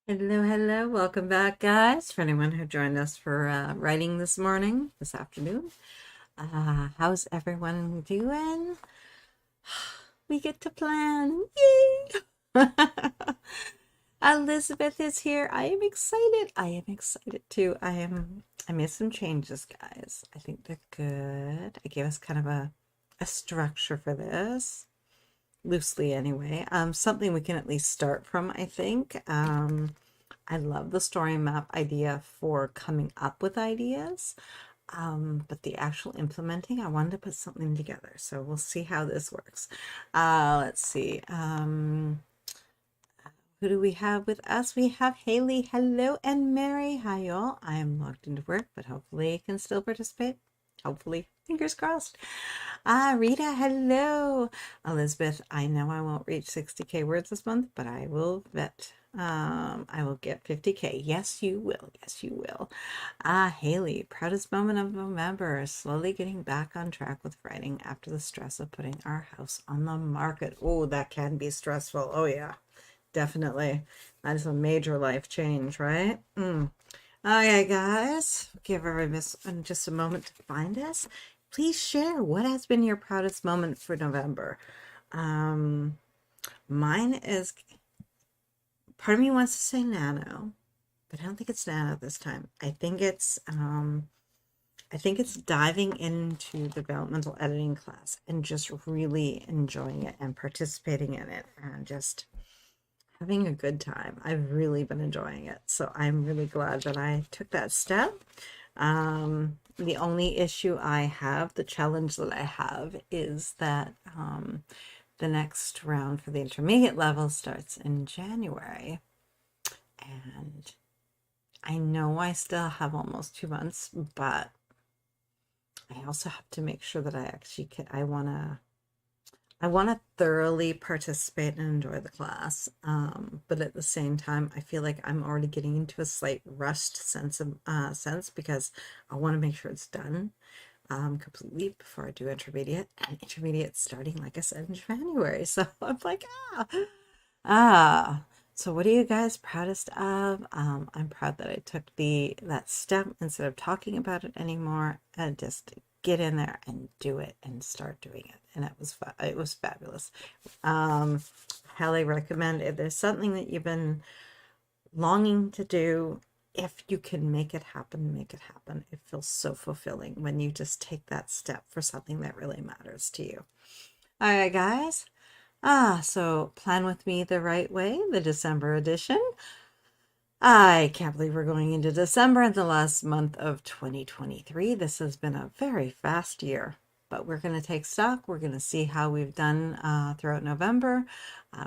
Hello, hello. Welcome back, guys. For anyone who joined us for writing this afternoon. How's everyone doing? We get to plan. Yay! Elizabeth is here. I am excited. I am excited too. I made some changes, guys. I think they're good. I gave us kind of a structure for this. Loosely anyway. Something we can at least start from, I think. I love the story map idea for coming up with ideas, but the actual implementing, I wanted to put something together. So we'll see how this works. Let's see. Who do we have with us? We have Haley. Hello, and Mary. Hi, y'all. I am logged into work, but hopefully I can still participate. Hopefully, fingers crossed. Rita, hello. Elizabeth, I know I won't reach 60K words this month, but I will vet. I will get 50K. Yes, you will. Yes, you will. Haley, proudest moment of November. Slowly getting back on track with writing after the stress of putting our house on the market. Oh, that can be stressful. Oh, yeah, definitely. That is a major life change, right? Okay, guys, give everyone just a moment to find us. Please share what has been your proudest moment for November. Mine is, part of me wants to say nano, but I don't think it's nano this time. I think it's diving into the developmental editing class and just really enjoying it and participating in it and just having a good time. I've really been enjoying it. So I'm really glad that I took that step. The only issue I have, the challenge that I have is that the next round for the intermediate level starts in January. And I know I still have almost 2 months, but I also have to make sure that I actually can, I want to thoroughly participate and enjoy the class, but at the same time, I feel like I'm already getting into a slight rushed sense because I want to make sure it's done completely before I do intermediate, and intermediate starting, like I said, in January. So I'm like, ah. So what are you guys proudest of? I'm proud that I took that step instead of talking about it anymore and just get in there and do it and start doing it. And it was fabulous. Highly recommend if there's something that you've been longing to do, if you can make it happen, make it happen. It feels so fulfilling when you just take that step for something that really matters to you. All right, guys. So plan with me the right way, the December edition. I can't believe we're going into December, the last month of 2023. This has been a very fast year, but we're going to take stock. We're going to see how we've done throughout November.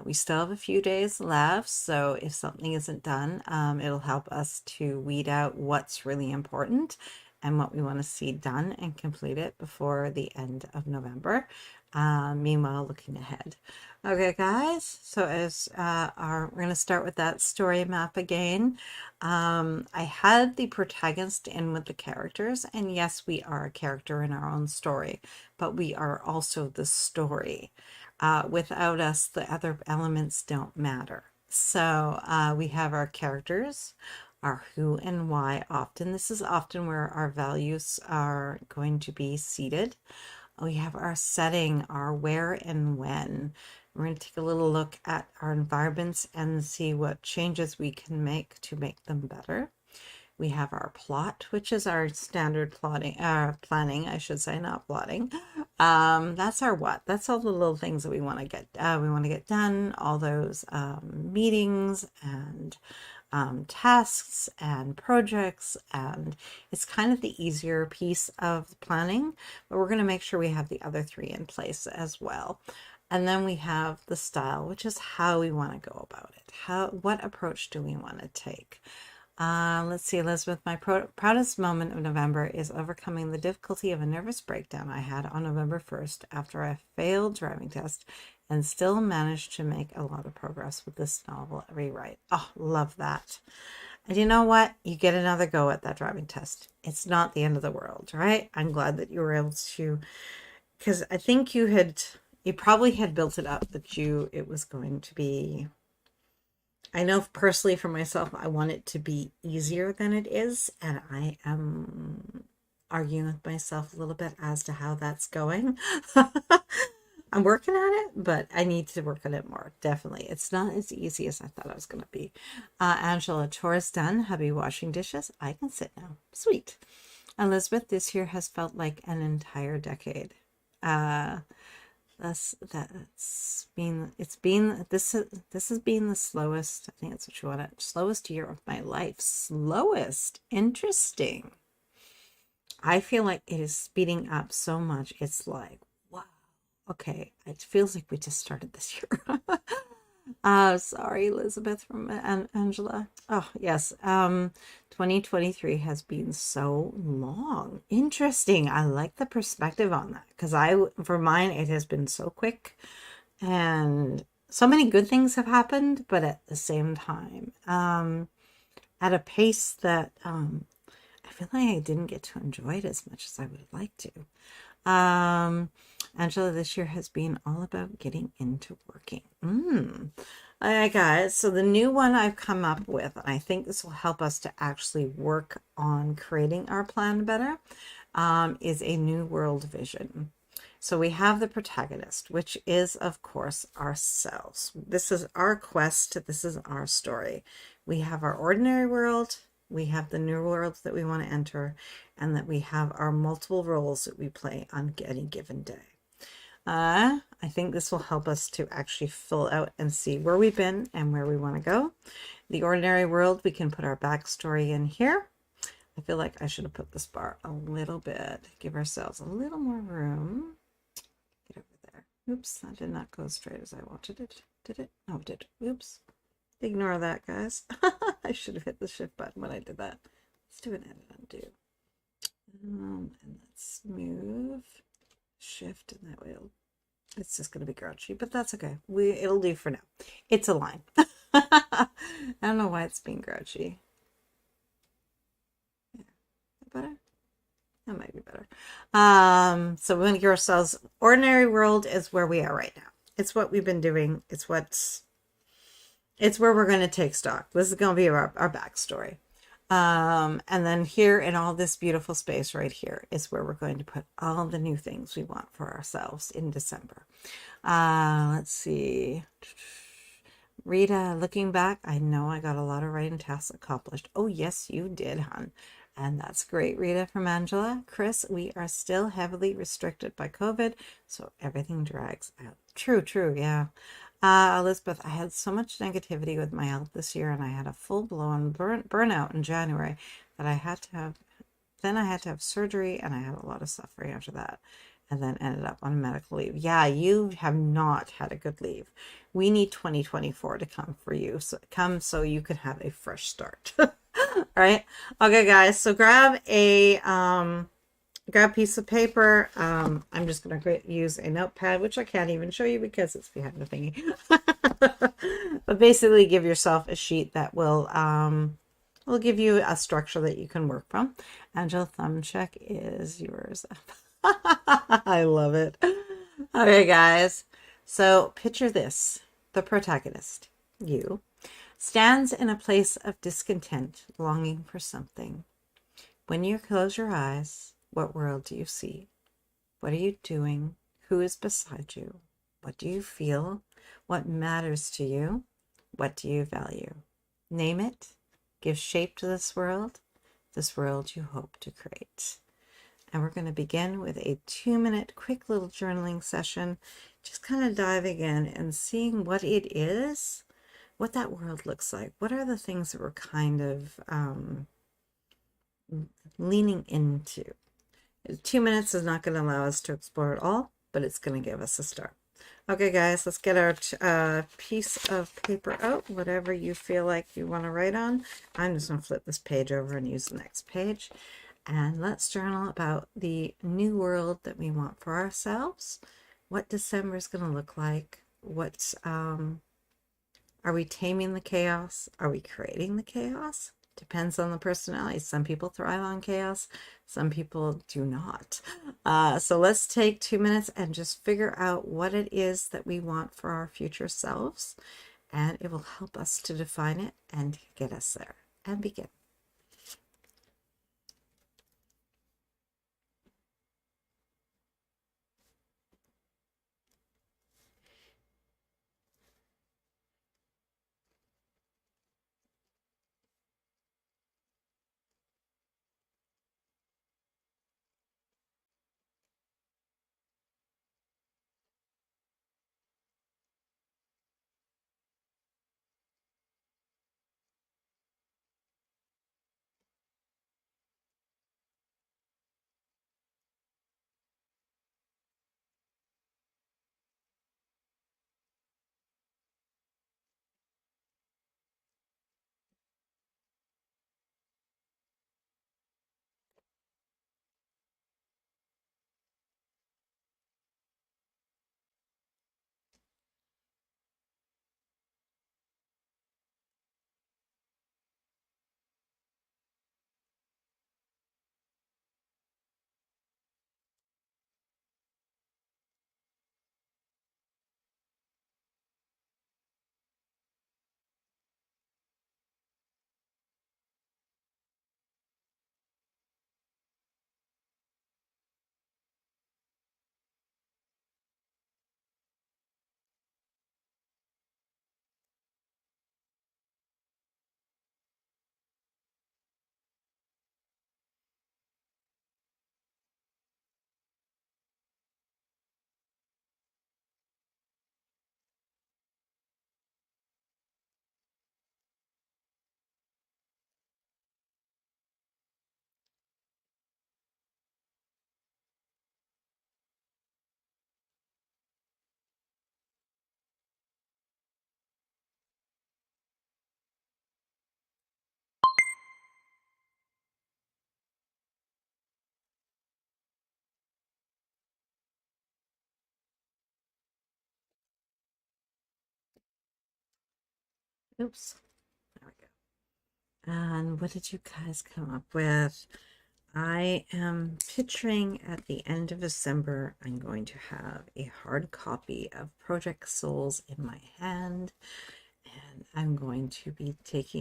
We still have a few days left, so if something isn't done, it'll help us to weed out what's really important and what we want to see done and complete it before the end of November. Meanwhile, looking ahead. Okay, guys, so we're going to start with that story map again. I had the protagonist in with the characters, and yes, we are a character in our own story, but we are also the story. Without us, the other elements don't matter. So we have our characters, our who and why often. This is often where our values are going to be seated. We have our setting, our where and when. We're going to take a little look at our environments and see what changes we can make to make them better. We have our plot, which is our standard planning, I should say, not plotting. That's our what. That's all the little things that we want to get done, all those meetings and tasks and projects, and it's kind of the easier piece of planning, but we're going to make sure we have the other three in place as well. And then we have the style, which is how we want to go about it. What approach do we want to take? Let's see, Elizabeth, my proudest moment of November is overcoming the difficulty of a nervous breakdown I had on November 1st after a failed driving test and still managed to make a lot of progress with this novel rewrite. Oh, love that. And you know what? You get another go at that driving test. It's not the end of the world, right? I'm glad that you were able to, because I think you probably had built it up that it was going to be I know personally for myself, I want it to be easier than it is, and I am arguing with myself a little bit as to how that's going. I'm working on it, but I need to work on it more. Definitely. It's not as easy as I thought it was going to be. Angela, chores done. Hubby washing dishes. I can sit now. Sweet. Elizabeth, this year has felt like an entire decade. Uh, that's been it's been this has been the slowest. I think that's what you want it. Slowest year of my life. Slowest. Interesting. I feel like it is speeding up so much. It's like, wow. Okay, it feels like we just started this year. Sorry, Elizabeth from Angela. Oh, yes. 2023 has been so long. Interesting. I like the perspective on that because for mine, it has been so quick and so many good things have happened, but at the same time, at a pace that I feel like I didn't get to enjoy it as much as I would like to. Angela, this year has been all about getting into working. All right, guys. So the new one I've come up with, and I think this will help us to actually work on creating our plan better, is a new world vision. So we have the protagonist, which is, of course, ourselves. This is our quest. This is our story. We have our ordinary world. We have the new world that we want to enter, and that we have our multiple roles that we play on any given day. I think this will help us to actually fill out and see where we've been and where we want to go. The ordinary world, we can put our backstory in here. I feel like I should have put this bar a little bit, give ourselves a little more room. Get over there. Oops, that did not go straight as I wanted it. Did it? No, it did. Oops. Ignore that, guys. I should have hit the shift button when I did that. Let's do an edit undo. And let's move shift, and that way it's just going to be grouchy, but that's okay. It'll do for now. It's a line. I don't know why it's being grouchy. Yeah. Better? That might be better. So we're going to give ourselves ordinary world is where we are right now. It's what we've been doing. It's where we're going to take stock. This is going to be our backstory. And then here in all this beautiful space right here is where we're going to put all the new things we want for ourselves in December. Let's see. Rita, looking back, I know I got a lot of writing tasks accomplished. Oh, yes, you did, hon. And that's great, Rita from Angela. Chris, we are still heavily restricted by COVID, so everything drags out. True, yeah. Elizabeth, I had so much negativity with my health this year, and I had a full-blown burnout in January that I had to have. Then I had to have surgery, and I had a lot of suffering after that, and then ended up on medical leave. Yeah, you have not had a good leave. We need 2024 to come for you, so you can have a fresh start. All right, okay, guys. So grab a piece of paper. I'm just going to use a notepad, which I can't even show you because it's behind the thingy. But basically give yourself a sheet that will give you a structure that you can work from. Angela, thumb check is yours. I love it. Okay, guys. So picture this. The protagonist, you, stands in a place of discontent, longing for something. When you close your eyes, what world do you see? What are you doing? Who is beside you? What do you feel? What matters to you? What do you value? Name it. Give shape to this world you hope to create. And we're going to begin with a 2-minute quick little journaling session, just kind of diving in and seeing what it is, what that world looks like. What are the things that we're kind of leaning into? 2 minutes is not going to allow us to explore it all, but it's going to give us a start. Okay, guys, let's get our piece of paper out, whatever you feel like you want to write on. I'm just going to flip this page over and use the next page. And let's journal about the new world that we want for ourselves. What December is going to look like. Are we taming the chaos? Are we creating the chaos? Depends on the personality. Some people thrive on chaos. Some people do not. So let's take 2 minutes and just figure out what it is that we want for our future selves. and it will help us to define it and get us there and begin. Oops, there we go. And what did you guys come up with? I am picturing at the end of December, I'm going to have a hard copy of Project Souls in my hand, and I'm going to be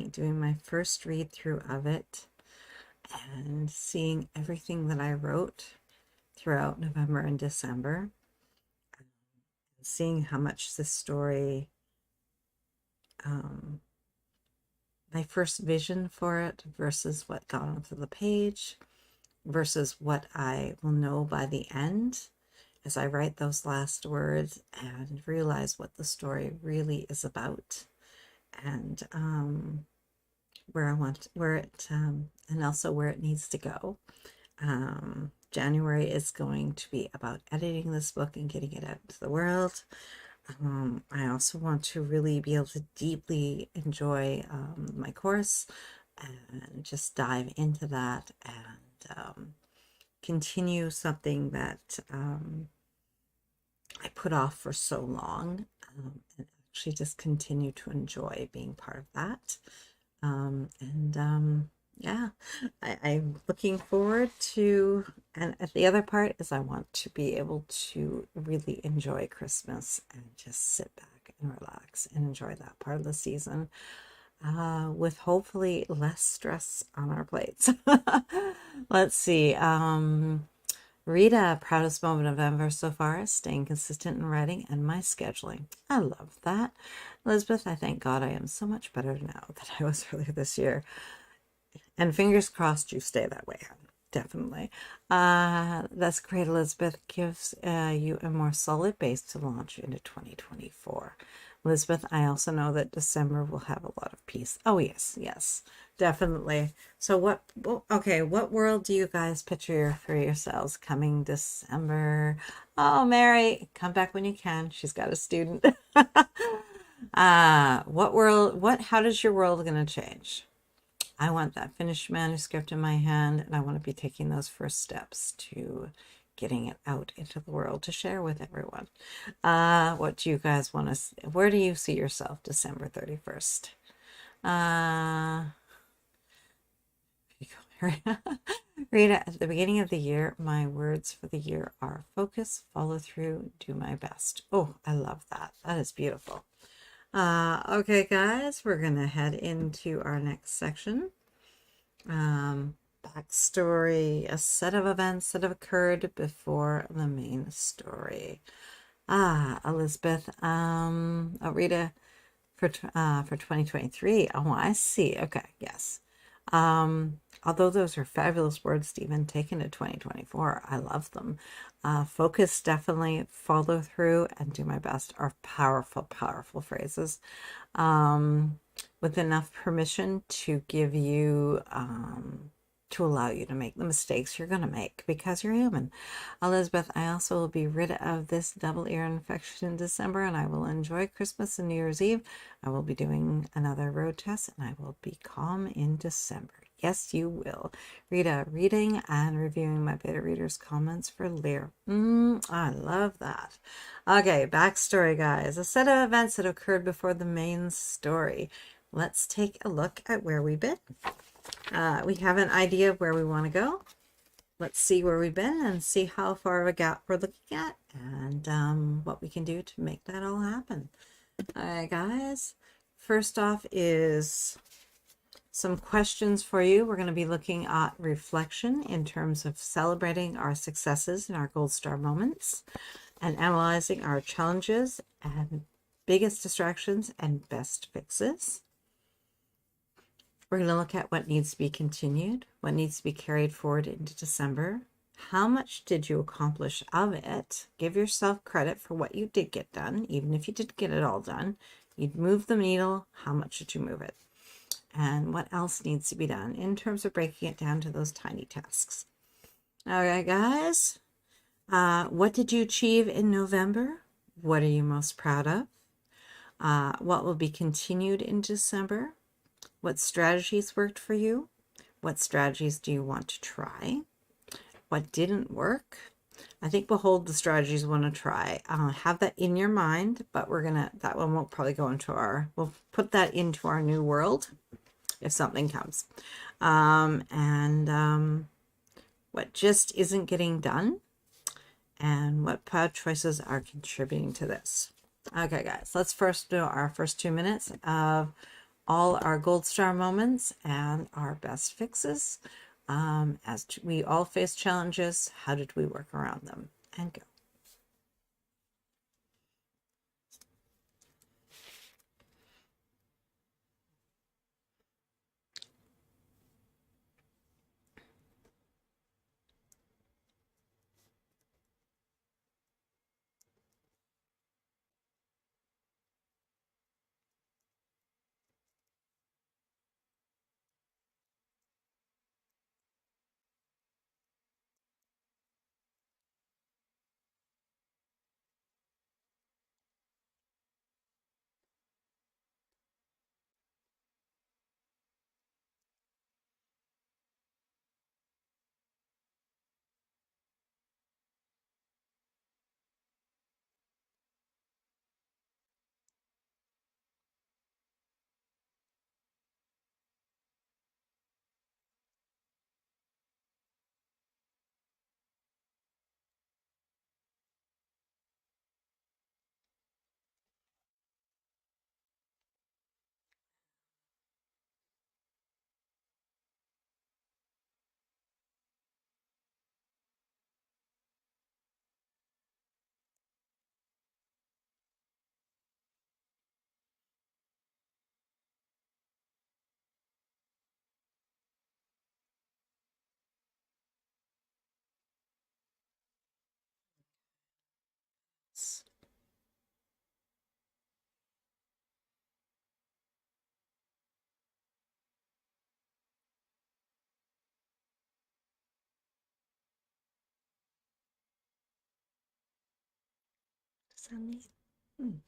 doing my first read through of it and seeing everything that I wrote throughout November and December, and seeing how much this story, my first vision for it versus what got onto the page, versus what I will know by the end as I write those last words and realize what the story really is about, and and also where it needs to go. January is going to be about editing this book and getting it out into the world. I also want to really be able to deeply enjoy my course and just dive into that and continue something that I put off for so long, and actually just continue to enjoy being part of that. Yeah, I'm looking forward to, and the other part is I want to be able to really enjoy Christmas and just sit back and relax and enjoy that part of the season, with hopefully less stress on our plates. Let's see. Rita, proudest moment of November so far is staying consistent in writing and my scheduling. I love that. Elizabeth, I thank God I am so much better now than I was earlier this year. And fingers crossed you stay that way, definitely. That's great, Elizabeth. Gives you a more solid base to launch into 2024. Elizabeth, I also know that December will have a lot of peace. Oh, yes, yes, definitely. So okay, what world do you guys picture for yourselves coming December? Oh, Mary, come back when you can. She's got a student. How does your world going to change? I want that finished manuscript in my hand, and I want to be taking those first steps to getting it out into the world to share with everyone. What do you guys want to, where do you see yourself December 31st? Rita, at the beginning of the year, my words for the year are focus, follow through, do my best. Oh, I love that. That is beautiful. Okay, guys, we're gonna head into our next section. Backstory, a set of events that have occurred before the main story. Elizabeth, Rita for 2023. Oh, I see. Okay, yes. Although those are fabulous words to even take into 2024, I love them. Focus, definitely, follow through, and do my best are powerful, powerful phrases. With enough permission to give you, to allow you to make the mistakes you're going to make because you're human. Elizabeth, I also will be rid of this double ear infection in December, and I will enjoy Christmas and New Year's Eve. I will be doing another road test, and I will be calm in December. Yes, you will. Rita, reading and reviewing my beta readers' comments for Lear. I love that. Okay, backstory, guys. A set of events that occurred before the main story. Let's take a look at where we've been. We have an idea of where we want to go. Let's see where we've been and see how far of a gap we're looking at and what we can do to make that all happen. All right, guys. First off is some questions for you. We're going to be looking at reflection in terms of celebrating our successes and our gold star moments and analyzing our challenges and biggest distractions and best fixes. We're going to look at what needs to be continued, what needs to be carried forward into December. How much did you accomplish of it? Give yourself credit for what you did get done, even if you didn't get it all done. You'd move the needle. How much did you move it? And what else needs to be done in terms of breaking it down to those tiny tasks? All right, guys. What did you achieve in November? What are you most proud of? What will be continued in December? What strategies worked for you? What strategies do you want to try? What didn't work? I think we'll hold the strategies we want to try. Have that in your mind, but that one won't probably go into we'll put that into our new world if something comes. What just isn't getting done, and what proud choices are contributing to this. Okay, guys, let's first do our first 2 minutes of all our gold star moments and our best fixes. As we all face challenges, how did we work around them? And go. Does that mean?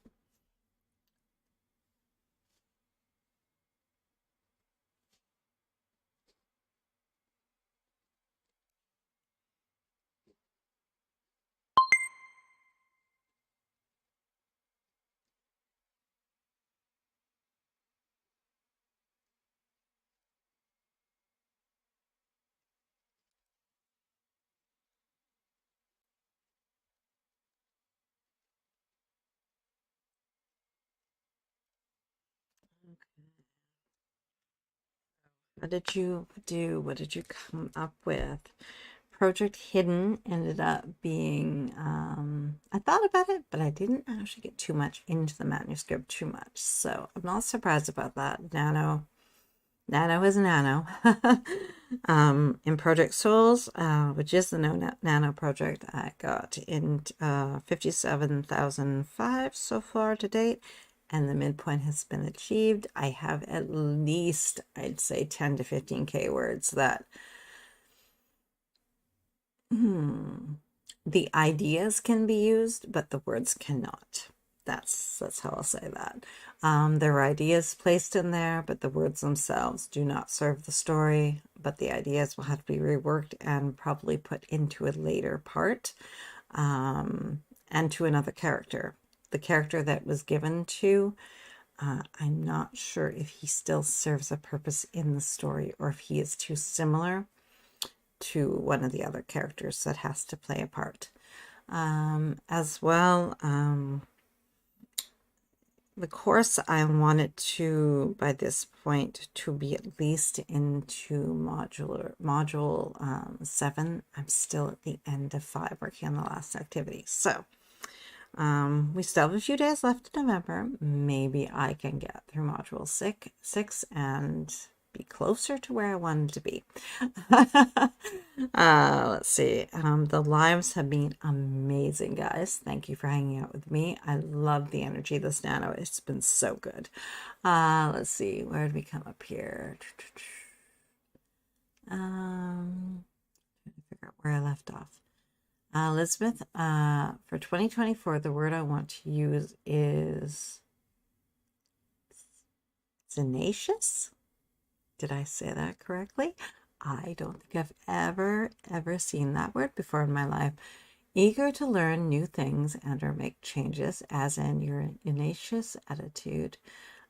What did you do? What did you come up with? Project Hidden ended up being, I thought about it, but I didn't actually get too much into the manuscript too much. So I'm not surprised about that. Nano is Nano. In Project Souls, which is the Nano project, I got in 57,005 so far to date, and the midpoint has been achieved. I have at least, I'd say, 10 to 15K words that the ideas can be used, but the words cannot. That's how I'll say that. There are ideas placed in there, but the words themselves do not serve the story, but the ideas will have to be reworked and probably put into a later part, and to another character. The character that was given to, I'm not sure if he still serves a purpose in the story or if he is too similar to one of the other characters that has to play a part. As well, the course I wanted to, by this point, to be at least into module 7. I'm still at the end of 5, working on the last activity. So we still have a few days left in November. Maybe I can get through module 6 and be closer to where I wanted to be. Let's see. The lives have been amazing, guys. Thank you for hanging out with me. I love the energy of this nano. It's been so good. Let's see. Where did we come up here? Trying to figure out where I left off. Elizabeth, for 2024, the word I want to use is tenacious. Did I say that correctly? I don't think I've ever seen that word before in my life. Eager to learn new things and or make changes, as in your tenacious attitude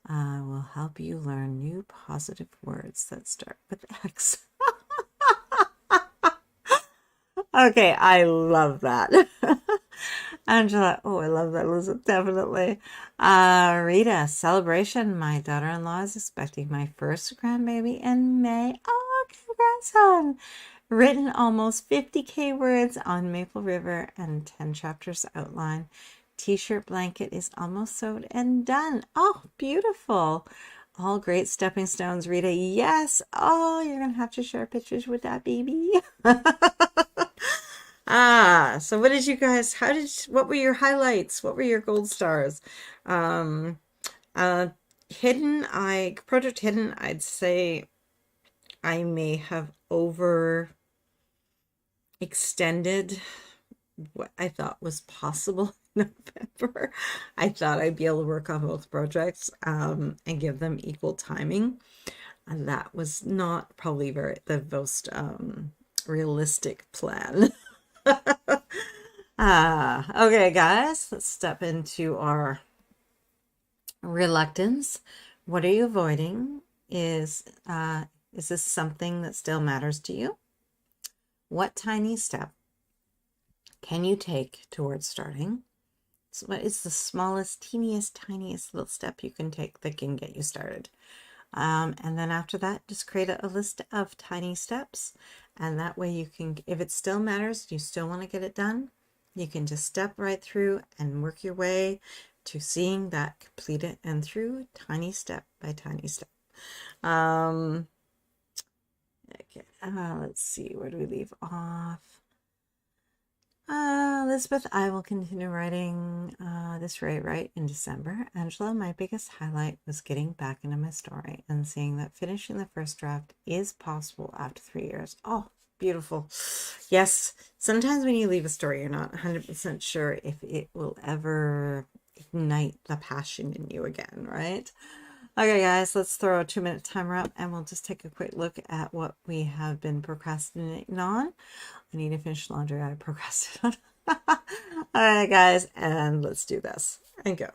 will help you learn new positive words that start with X. Okay, I love that. Angela, oh, I love that, Elizabeth, definitely. Rita, celebration. My daughter-in-law is expecting my first grandbaby in May. Oh, congrats, hon. Written almost 50K words on Maple River and 10 chapters outline. T-shirt blanket is almost sewed and done. Oh, beautiful. All great stepping stones, Rita. Yes. Oh, you're going to have to share pictures with that baby. So what did you guys, what were your highlights? What were your gold stars? Um, Project Hidden, I'd say I may have overextended what I thought was possible in November. I thought I'd be able to work on both projects, and give them equal timing. And that was not probably the most, realistic plan. Okay, guys, let's step into our reluctance. What are you avoiding? Is this something that still matters to you? What tiny step can you take towards starting? So what is the smallest, teeniest, tiniest little step you can take that can get you started? And then after that, just create a list of tiny steps. And that way you can, if it still matters, you still want to get it done, you can just step right through and work your way to seeing that completed and through tiny step by tiny step. Okay, let's see, where do we leave off? Elizabeth, I will continue writing this right in December. Angela, my biggest highlight was getting back into my story and seeing that finishing the first draft is possible after 3 years. Oh, beautiful. Yes, sometimes when you leave a story, you're not 100% sure if it will ever ignite the passion in you again, right? Okay, guys, let's throw a 2-minute timer up and we'll just take a quick look at what we have been procrastinating on. I need to finish laundry. I procrastinated. All right, guys, and let's do this and go.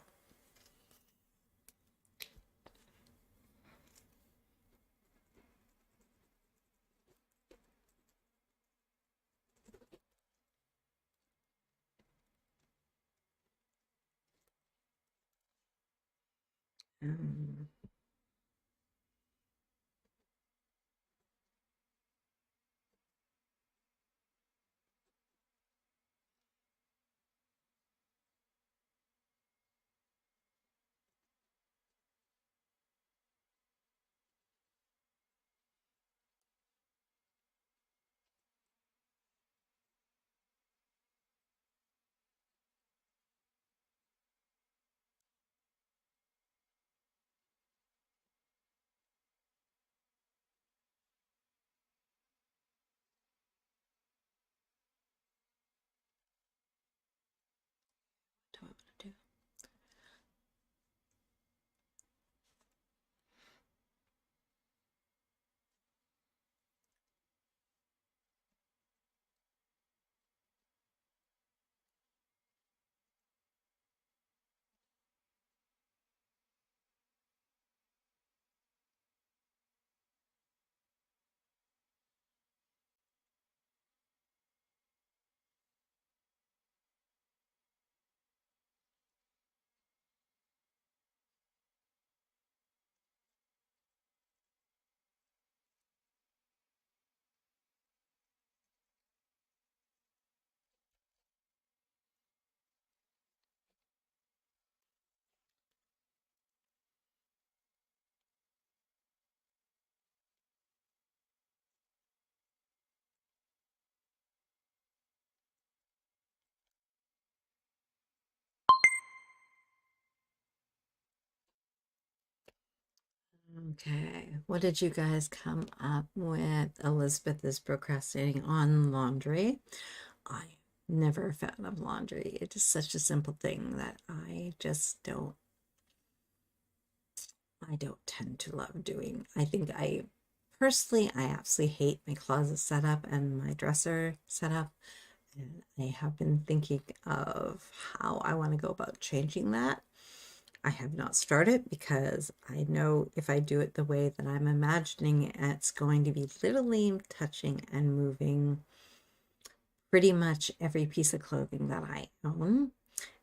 Okay, what did you guys come up with? Elizabeth is procrastinating on laundry. I'm never a fan of laundry. It is such a simple thing that I just I don't tend to love doing. I think I personally, I absolutely hate my closet setup and my dresser setup. And I have been thinking of how I want to go about changing that. I have not started because I know if I do it the way that I'm imagining it, it's going to be literally touching and moving pretty much every piece of clothing that I own.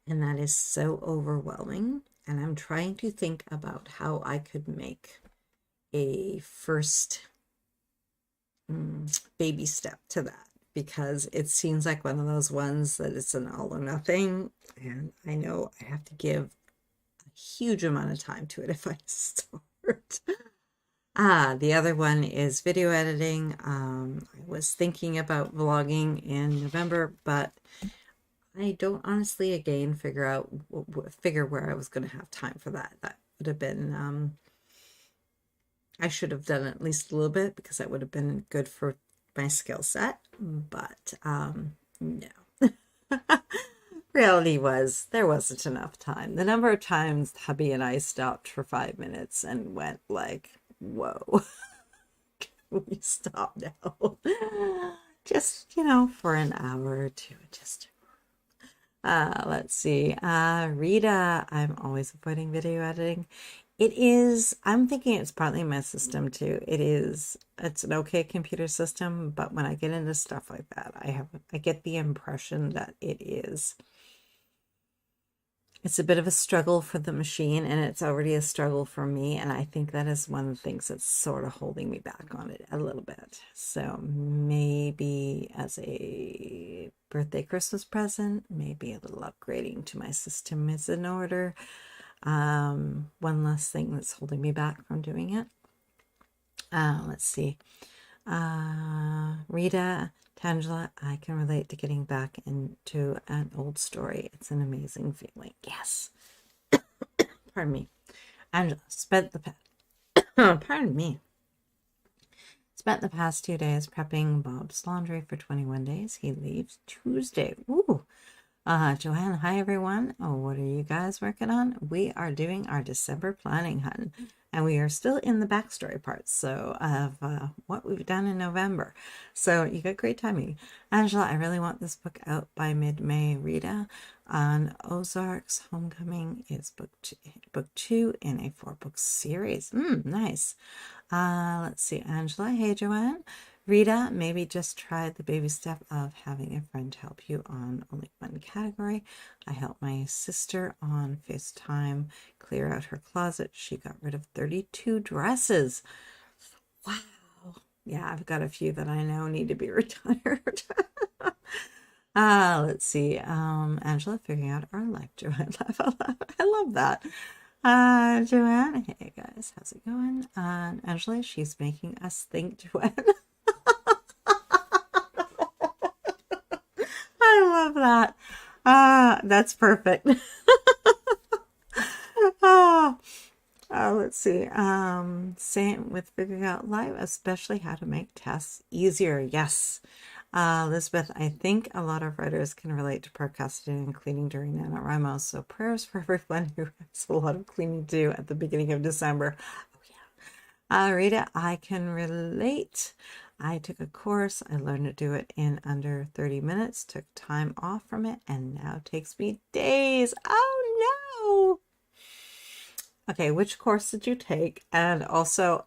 And that is so overwhelming. And I'm trying to think about how I could make a first baby step to that, because it seems like one of those ones that it's an all or nothing. And I know I have to give a huge amount of time to it if I start. The other one is video editing. I was thinking about vlogging in November, but I don't honestly, again, figure where I was going to have time for that. That would have been, I should have done at least a little bit because that would have been good for my skill set. But no. Reality was there wasn't enough time. The number of times hubby and I stopped for 5 minutes and went like, whoa, can we stop now? Just, for an hour or two. Let's see. Rita, I'm always avoiding video editing. I'm thinking it's partly my system too. It's an okay computer system, but when I get into stuff like that, I get the impression that it's a bit of a struggle for the machine, and it's already a struggle for me. And I think that is one of the things that's sort of holding me back on it a little bit. So maybe as a birthday, Christmas present, maybe a little upgrading to my system is in order. One last thing that's holding me back from doing it. Let's see. Rita, Tangela, I can relate to getting back into an old story. It's an amazing feeling. Yes. Pardon me. Angela spent the pardon me. Spent the past 2 days prepping Bob's laundry for 21 days. He leaves Tuesday. Ooh. Joanne, hi everyone. Oh, what are you guys working on? We are doing our December planning, hun. And we are still in the backstory parts of what we've done in November. So you got great timing. Angela, I really want this book out by mid-May. Rita, on Ozarks, Homecoming is book 2 in a 4-book series. Nice. Let's see, Angela. Hey, Joanne. Rita, maybe just try the baby step of having a friend help you on only one category. I helped my sister on FaceTime clear out her closet. She got rid of 32 dresses. Wow. Yeah, I've got a few that I know need to be retired. Let's see. Angela, figuring out our life. Joanne, I love that. Joanne, hey guys, how's it going? Angela, she's making us think, Joanne. I love that. That's perfect. Let's see. Same with figuring out life, especially how to make tests easier. Yes. Elizabeth, I think a lot of writers can relate to procrastinating and cleaning during NaNoWriMo. So prayers for everyone who has a lot of cleaning to do at the beginning of December. Oh, yeah. Rita, I can relate. I took a course. I learned to do it in under 30 minutes, took time off from it, and now it takes me days. Oh, no. Okay, which course did you take? And also,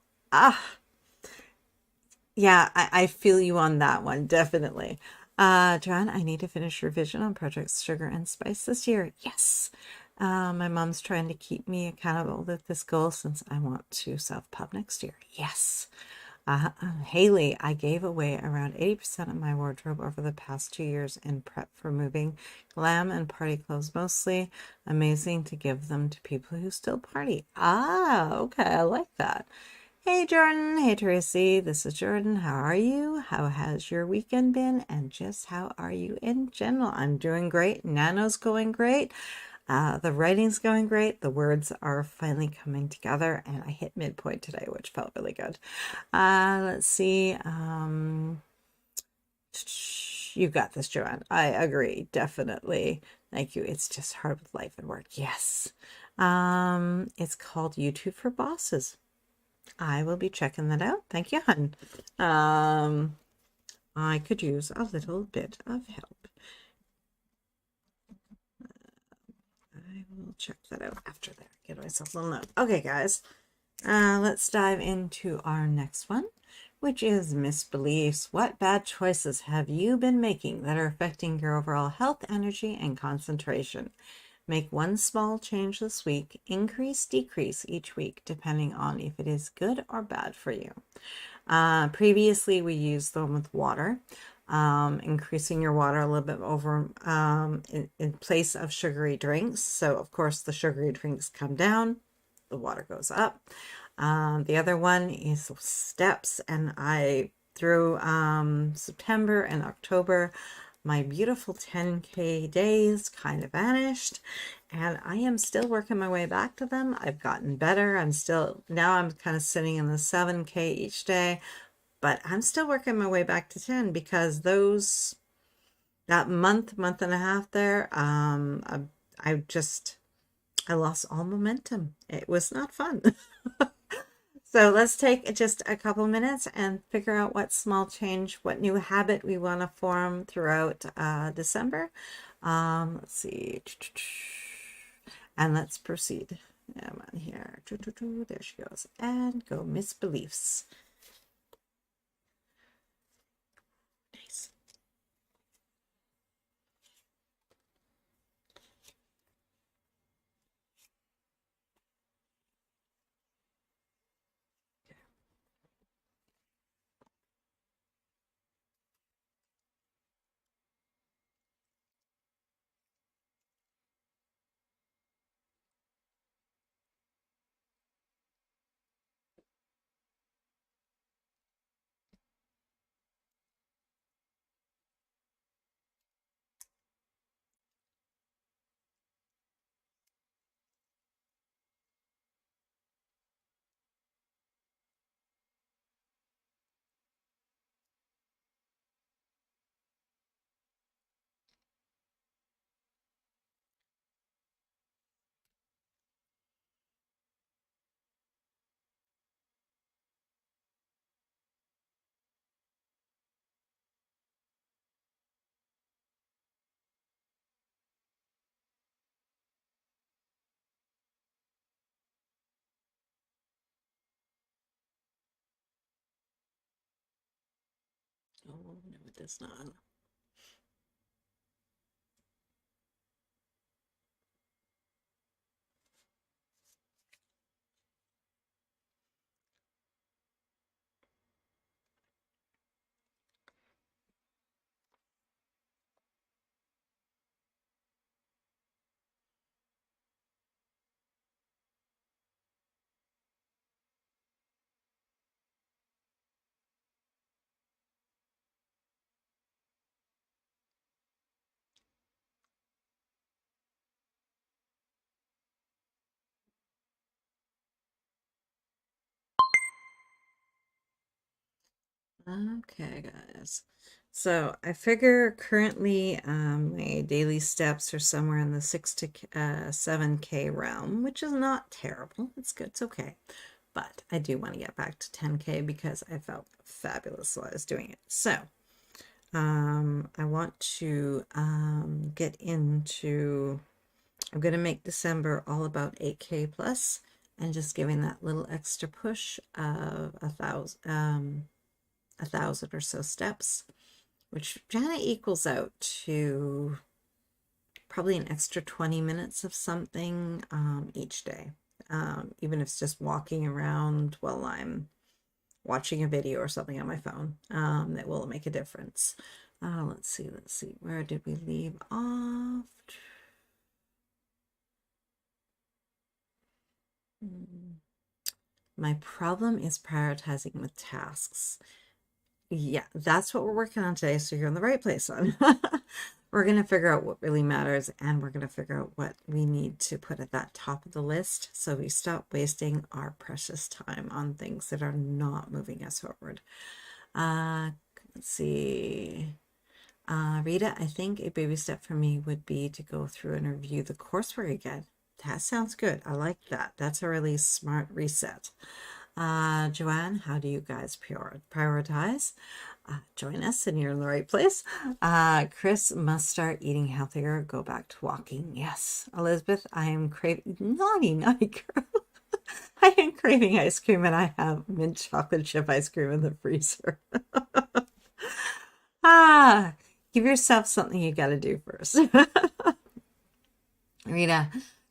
yeah, I feel you on that one, definitely. John, I need to finish revision on Project Sugar and Spice this year. Yes. My mom's trying to keep me accountable with this goal since I want to self-pub next year. Yes. Haley, I gave away around 80% of my wardrobe over the past 2 years in prep for moving. Glam and party clothes mostly. Amazing to give them to people who still party. Okay, I like that. Hey Jordan, hey Tracy, this is Jordan. How are you? How has your weekend been? And just how are you in general? I'm doing great. Nano's going great. The writing's going great. The words are finally coming together, and I hit midpoint today, which felt really good. Let's see. You got this, Joanne. I agree, definitely. Thank you. It's just hard with life and work. Yes. It's called YouTube for Bosses. I will be checking that out. Thank you, hun. I could use a little bit of help. I will check that out after that. Get myself a little note. Okay, guys. Let's dive into our next one, which is misbeliefs. What bad choices have you been making that are affecting your overall health, energy, and concentration? Make one small change this week, increase, decrease each week, depending on if it is good or bad for you. Previously, we used them with water, increasing your water a little bit over in place of sugary drinks. So, of course, the sugary drinks come down, the water goes up. The other one is steps, and I through September and October, my beautiful 10K days kind of vanished, and I am still working my way back to them. I've gotten better. Now I'm kind of sitting in the 7K each day, but I'm still working my way back to 10 because that month and a half there, I lost all momentum. It was not fun. So let's take just a couple minutes and figure out what small change, what new habit we want to form throughout December. Let's see. And let's proceed. I'm on here. There she goes. And go misbeliefs. Nice. Oh, no, it does not. Okay, guys. So I figure currently my daily steps are somewhere in the 7K realm, which is not terrible. It's good. It's okay. But I do want to get back to 10K because I felt fabulous while I was doing it. So I want to get into, I'm going to make December all about 8K plus and just giving that little extra push of 1,000 or so steps, which kind of equals out to probably an extra 20 minutes of something each day. Even if it's just walking around while I'm watching a video or something on my phone, that will make a difference. Let's see. Where did we leave off? My problem is prioritizing with tasks. Yeah, that's what we're working on today, so you're in the right place, son. we're going to figure out what really matters, and we're going to figure out what we need to put at that top of the list so we stop wasting our precious time on things that are not moving us forward. Let's see. Rita, I think a baby step for me would be to go through and review the coursework again. That sounds good. I like that. That's a really smart reset. Joanne, how do you guys prioritize? Join us and you're in the right place. Chris, must start eating healthier, go back to walking. Yes. Elizabeth, I am craving, naughty girl. I am craving ice cream and I have mint chocolate chip ice cream in the freezer. Give yourself something you got to do first. Rita,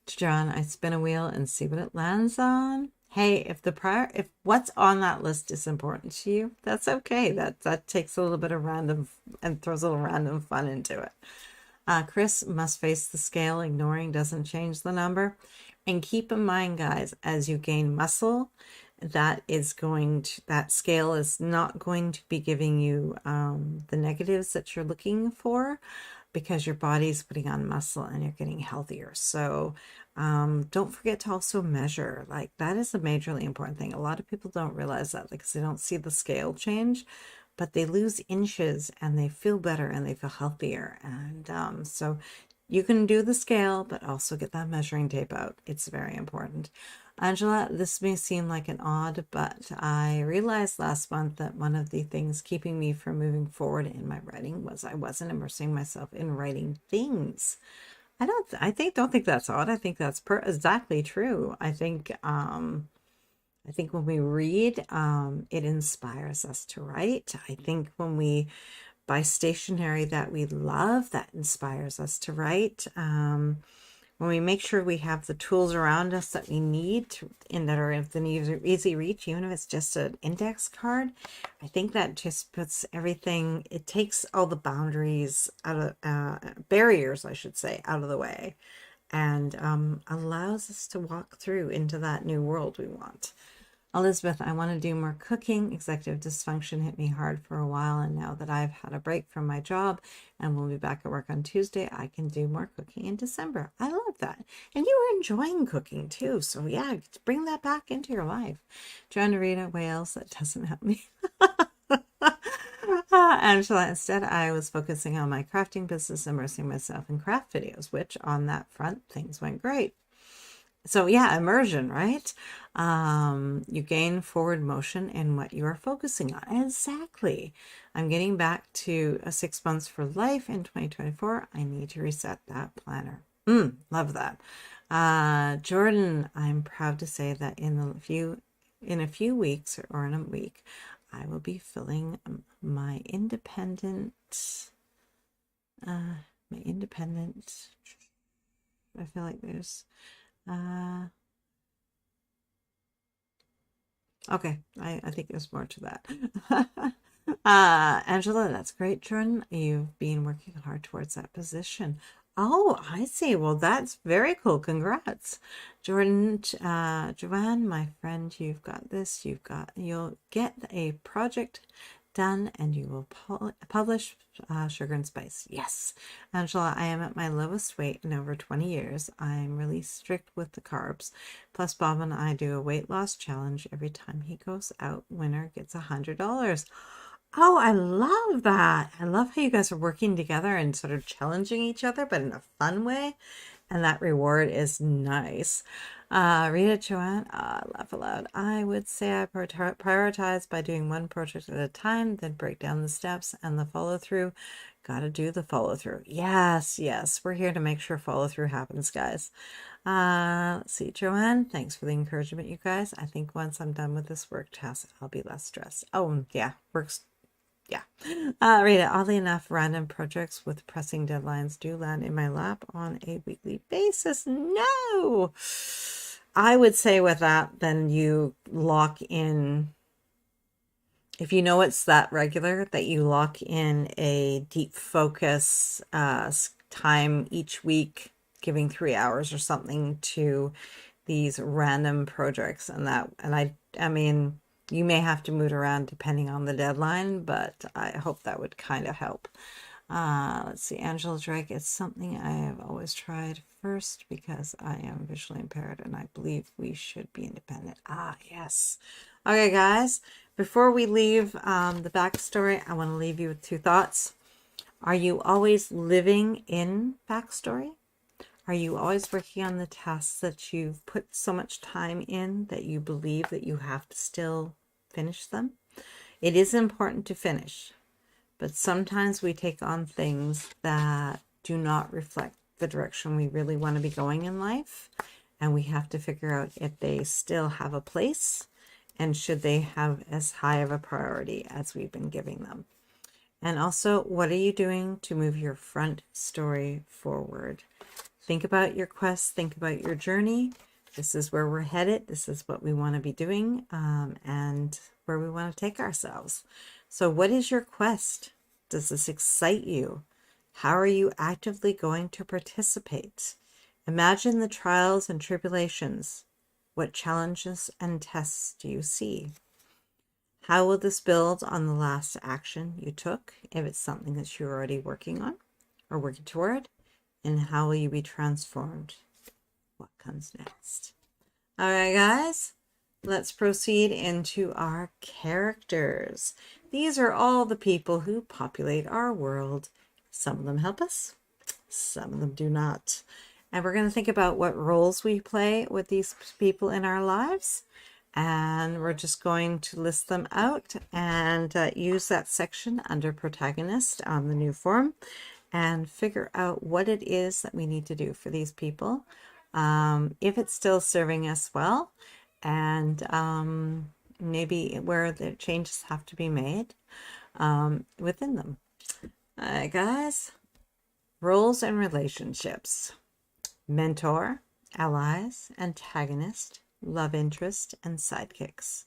John, I spin a wheel and see what it lands on. Hey, if what's on that list is important to you, that's okay. That takes a little bit of random and throws a little random fun into it. Chris, must face the scale. Ignoring doesn't change the number. And keep in mind, guys, as you gain muscle, that scale is not going to be giving you the negatives that you're looking for, because your body's putting on muscle and you're getting healthier. So don't forget to also measure. Like, that is a majorly important thing. A lot of people don't realize that because they don't see the scale change, but they lose inches and they feel better and they feel healthier. And so you can do the scale, but also get that measuring tape out. It's very important. Angela, this may seem like an odd, but I realized last month that one of the things keeping me from moving forward in my writing was I wasn't immersing myself in writing things. Don't think that's odd. I think that's exactly true. I think when we read, it inspires us to write. I think when we buy stationery that we love, that inspires us to write. When we make sure we have the tools around us that we need and that are within easy reach, even if it's just an index card, I think that just puts everything, it takes all the boundaries out of, barriers, I should say, out of the way, and allows us to walk through into that new world we want. Elizabeth, I want to do more cooking. Executive dysfunction hit me hard for a while, and now that I've had a break from my job and we'll be back at work on Tuesday, I can do more cooking in December. I love that. And you are enjoying cooking too. So yeah, bring that back into your life. Joanna Rita, Wales, that doesn't help me. Angela, instead, I was focusing on my crafting business, immersing myself in craft videos, which on that front, things went great. So yeah, immersion, right? You gain forward motion in what you are focusing on. Exactly. I'm getting back to a 6 months for life in 2024. I need to reset that planner. Love that. Jordan, I'm proud to say that in a few weeks or in a week, I will be filling my independent, I feel like there's, okay, I think there's more to that. Angela, that's great, Jordan. You've been working hard towards that position. Oh, I see. Well, that's very cool. Congrats. Jordan, Joanne, my friend, you've got this. You'll get a project done and you will publish Sugar and Spice. Yes. Angela, I am at my lowest weight in over 20 years. I'm really strict with the carbs. Plus, Bob and I do a weight loss challenge every time he goes out. Winner gets $100. Oh, I love that. I love how you guys are working together and sort of challenging each other, but in a fun way. And that reward is nice. Rita, Joanne, laugh aloud. I would say I prioritize by doing one project at a time, then break down the steps and the follow through. Gotta do the follow through. Yes. We're here to make sure follow through happens, guys. Let's see, Joanne, thanks for the encouragement, you guys. I think once I'm done with this work task, I'll be less stressed. Oh, yeah, works. Yeah. Rita, oddly enough, random projects with pressing deadlines do land in my lap on a weekly basis. No! I would say with that, then you lock in, if you know it's that regular, that you lock in a deep focus time each week, giving 3 hours or something to these random projects. And I mean, you may have to move around depending on the deadline, but I hope that would kind of help. Let's see, Angela Drake. It's something I have always tried first because I am visually impaired and I believe we should be independent. Ah, yes. Okay, guys, before we leave the backstory, I want to leave you with two thoughts. Are you always living in backstory? Are you always working on the tasks that you've put so much time in that you believe that you have to still finish them? It is important to finish, but sometimes we take on things that do not reflect the direction we really want to be going in life, and we have to figure out if they still have a place and should they have as high of a priority as we've been giving them. And also, what are you doing to move your front story forward? Think about your quest, think about your journey. This is where we're headed. This is what we want to be doing, and where we want to take ourselves. So what is your quest? Does this excite you? How are you actively going to participate? Imagine the trials and tribulations. What challenges and tests do you see? How will this build on the last action you took, if it's something that you're already working on or working toward? And how will you be transformed? What comes next? All right, guys, let's proceed into our characters. These are all the people who populate our world. Some of them help us, some of them do not. And we're going to think about what roles we play with these people in our lives. And we're just going to list them out and use that section under protagonist on the new form and figure out what it is that we need to do for these people, if it's still serving us well, and maybe where the changes have to be made within them. All right, guys, roles and relationships: mentor, allies, antagonist, love interest, and sidekicks.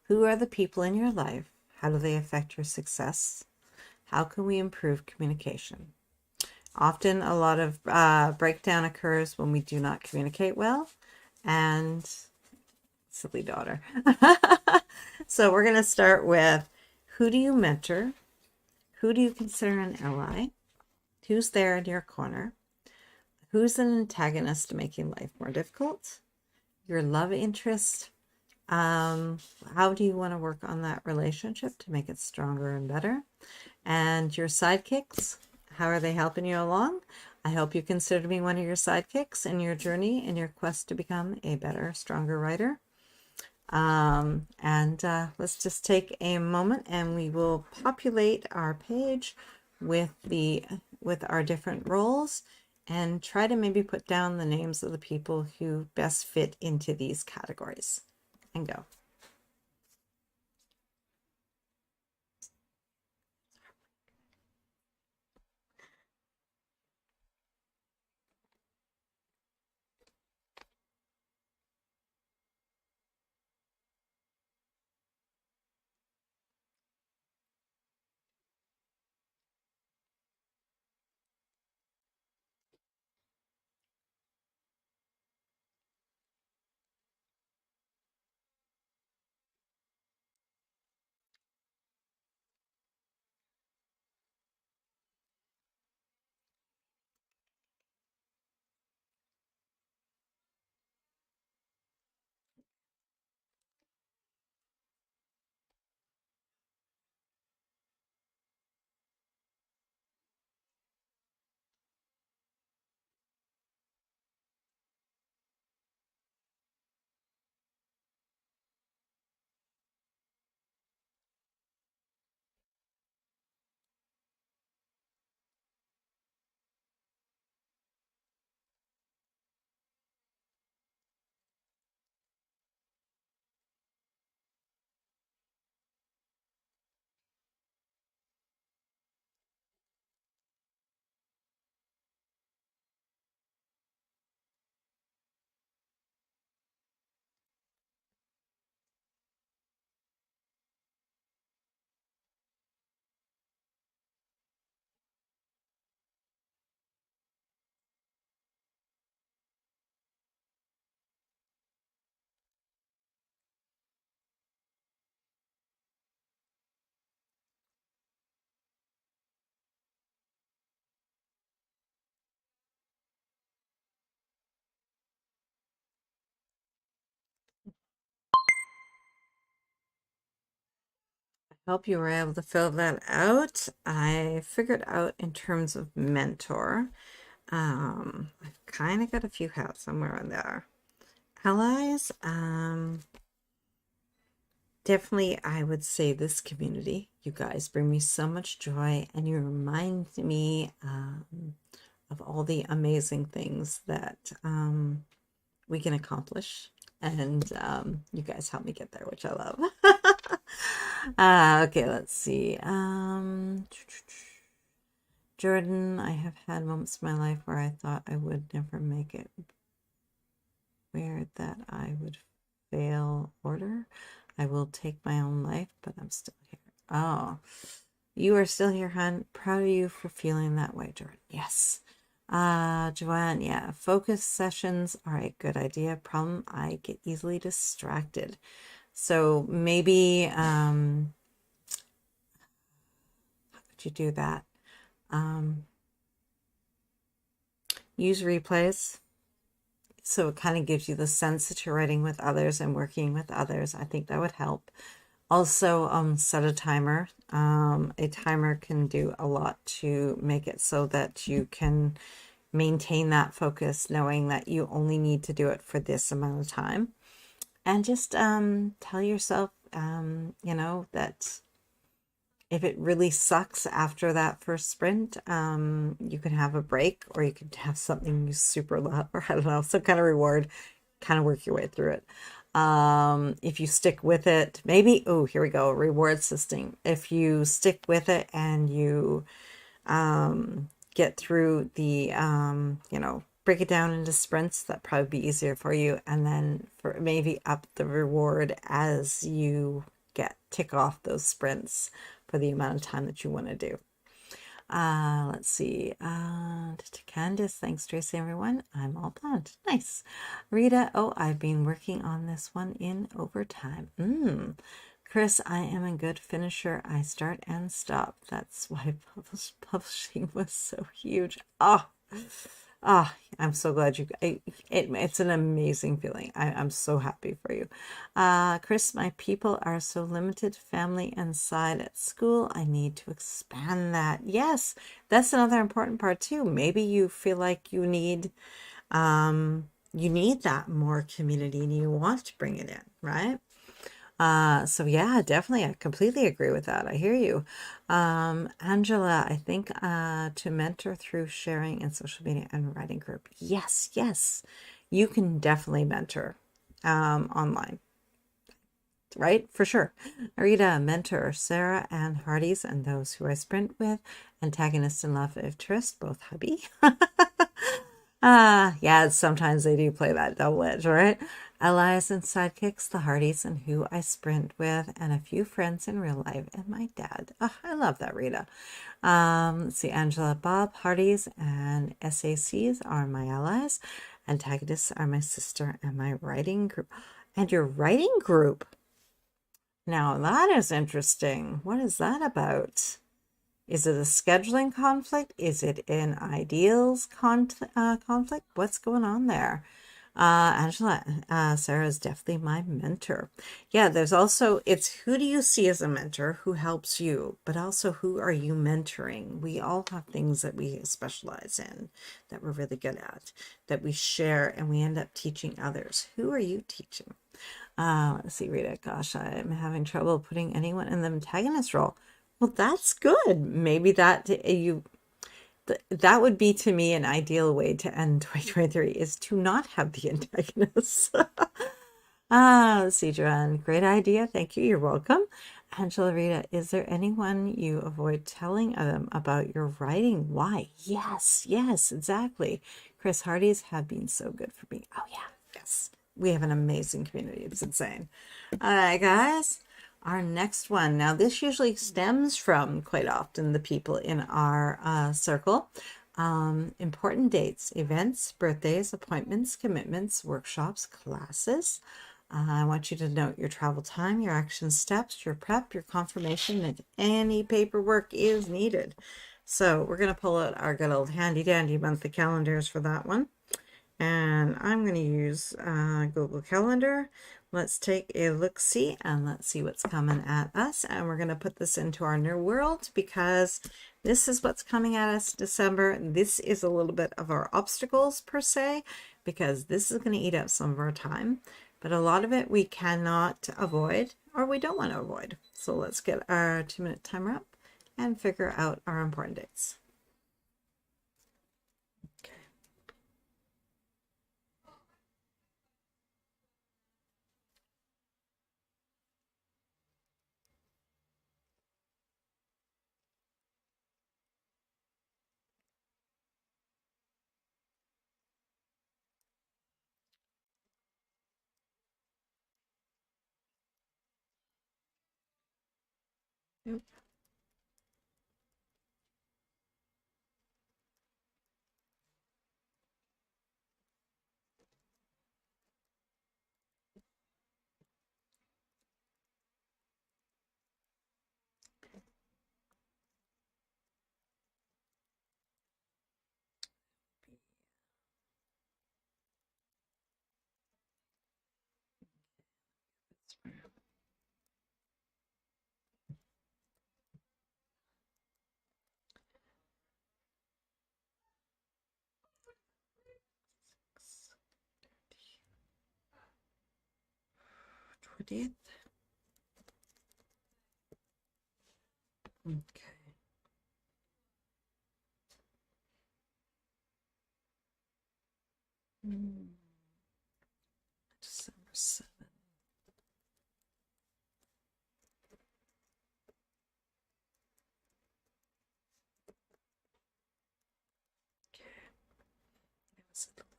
Who are the people in your life? How do they affect your success? How can we improve communication? Often a lot of breakdown occurs when we do not communicate well, and silly daughter. So we're going to start with, who do you mentor? Who do you consider an ally? Who's there in your corner? Who's an antagonist making life more difficult? Your love interest. How do you want to work on that relationship to make it stronger and better? And your sidekicks, how are they helping you along? I hope you consider me one of your sidekicks in your journey, in your quest to become a better, stronger writer. Let's just take a moment and we will populate our page with our different roles and try to maybe put down the names of the people who best fit into these categories, and go. Hope you were able to fill that out. I figured out in terms of mentor, I've kind of got a few hats somewhere in there. Allies, definitely I would say this community. You guys bring me so much joy, and you remind me of all the amazing things that we can accomplish. And you guys help me get there, which I love. Okay, let's see. Jordan, I have had moments in my life where I thought I would never make it. Weird that I would fail order. I will take my own life, but I'm still here. Oh, you are still here, hon. Proud of you for feeling that way, Jordan. Yes. Joanne, yeah, focus sessions are a good idea. Problem, I get easily distracted. So maybe, how would you do that? Use replays. So it kind of gives you the sense that you're writing with others and working with others. I think that would help. Also, set a timer. A timer can do a lot to make it so that you can maintain that focus, knowing that you only need to do it for this amount of time. And just tell yourself, that if it really sucks after that first sprint, you can have a break, or you could have something you super love, or I don't know, some kind of reward, kind of work your way through it. If you stick with it, maybe, oh, here we go, reward system. If you stick with it and you get through the, break it down into sprints, that'd probably be easier for you. And then for maybe up the reward as you tick off those sprints for the amount of time that you want to do. Let's see. Candice, thanks, Tracy, everyone. I'm all planned. Nice. Rita, oh, I've been working on this one in overtime. Chris, I am a good finisher. I start and stop. That's why publishing was so huge. I'm so glad it's an amazing feeling. I'm so happy for you. Chris, my people are so limited, family and side at school. I need to expand that. Yes, that's another important part too. Maybe you feel like you need that more community and you want to bring it in, right? So yeah, definitely. I completely agree with that. I hear you. Angela, I think to mentor through sharing in social media and writing group. Yes, you can definitely mentor online, right? For sure. Rita, mentor Sarah and Hardy's and those who I sprint with. Antagonist and love of trust, both hubby. Yeah, sometimes they do play that double edge, right? Allies and sidekicks, the Hardys and who I sprint with, and a few friends in real life, and my dad. Oh, I love that, Rita. Let's see, Angela, Bob, Hardys, and SACs are my allies. Antagonists are my sister and my writing group. And your writing group? Now, that is interesting. What is that about? Is it a scheduling conflict? Is it an ideals conflict? What's going on there? Angela, Sarah is definitely my mentor. Yeah, there's also, it's who do you see as a mentor who helps you, but also who are you mentoring? We all have things that we specialize in that we're really good at, that we share and we end up teaching others. Who are you teaching? Let's see, Rita, gosh, I'm having trouble putting anyone in the antagonist role. Well, that's good. Maybe that would be to me an ideal way to end 2023 is to not have the antagonists. Let's see, Joanne. Great idea. Thank you. You're welcome. Angela, Rita, is there anyone you avoid telling them about your writing? Why? Yes, exactly. Chris, Hardy's have been so good for me. Oh, yeah. Yes. We have an amazing community. It's insane. All right, guys. Our next one. Now, this usually stems from quite often the people in our circle. Important dates, events, birthdays, appointments, commitments, workshops, classes. I want you to note your travel time, your action steps, your prep, your confirmation, and any paperwork is needed. So we're going to pull out our good old handy dandy monthly calendars for that one. And I'm going to use Google Calendar. Let's take a look-see and let's see what's coming at us. And we're going to put this into our new world because this is what's coming at us December. This is a little bit of our obstacles per se, because this is going to eat up some of our time. But a lot of it we cannot avoid, or we don't want to avoid. So let's get our 2-minute timer up and figure out our important dates. Yep. Okay. December 7th. It was at 11.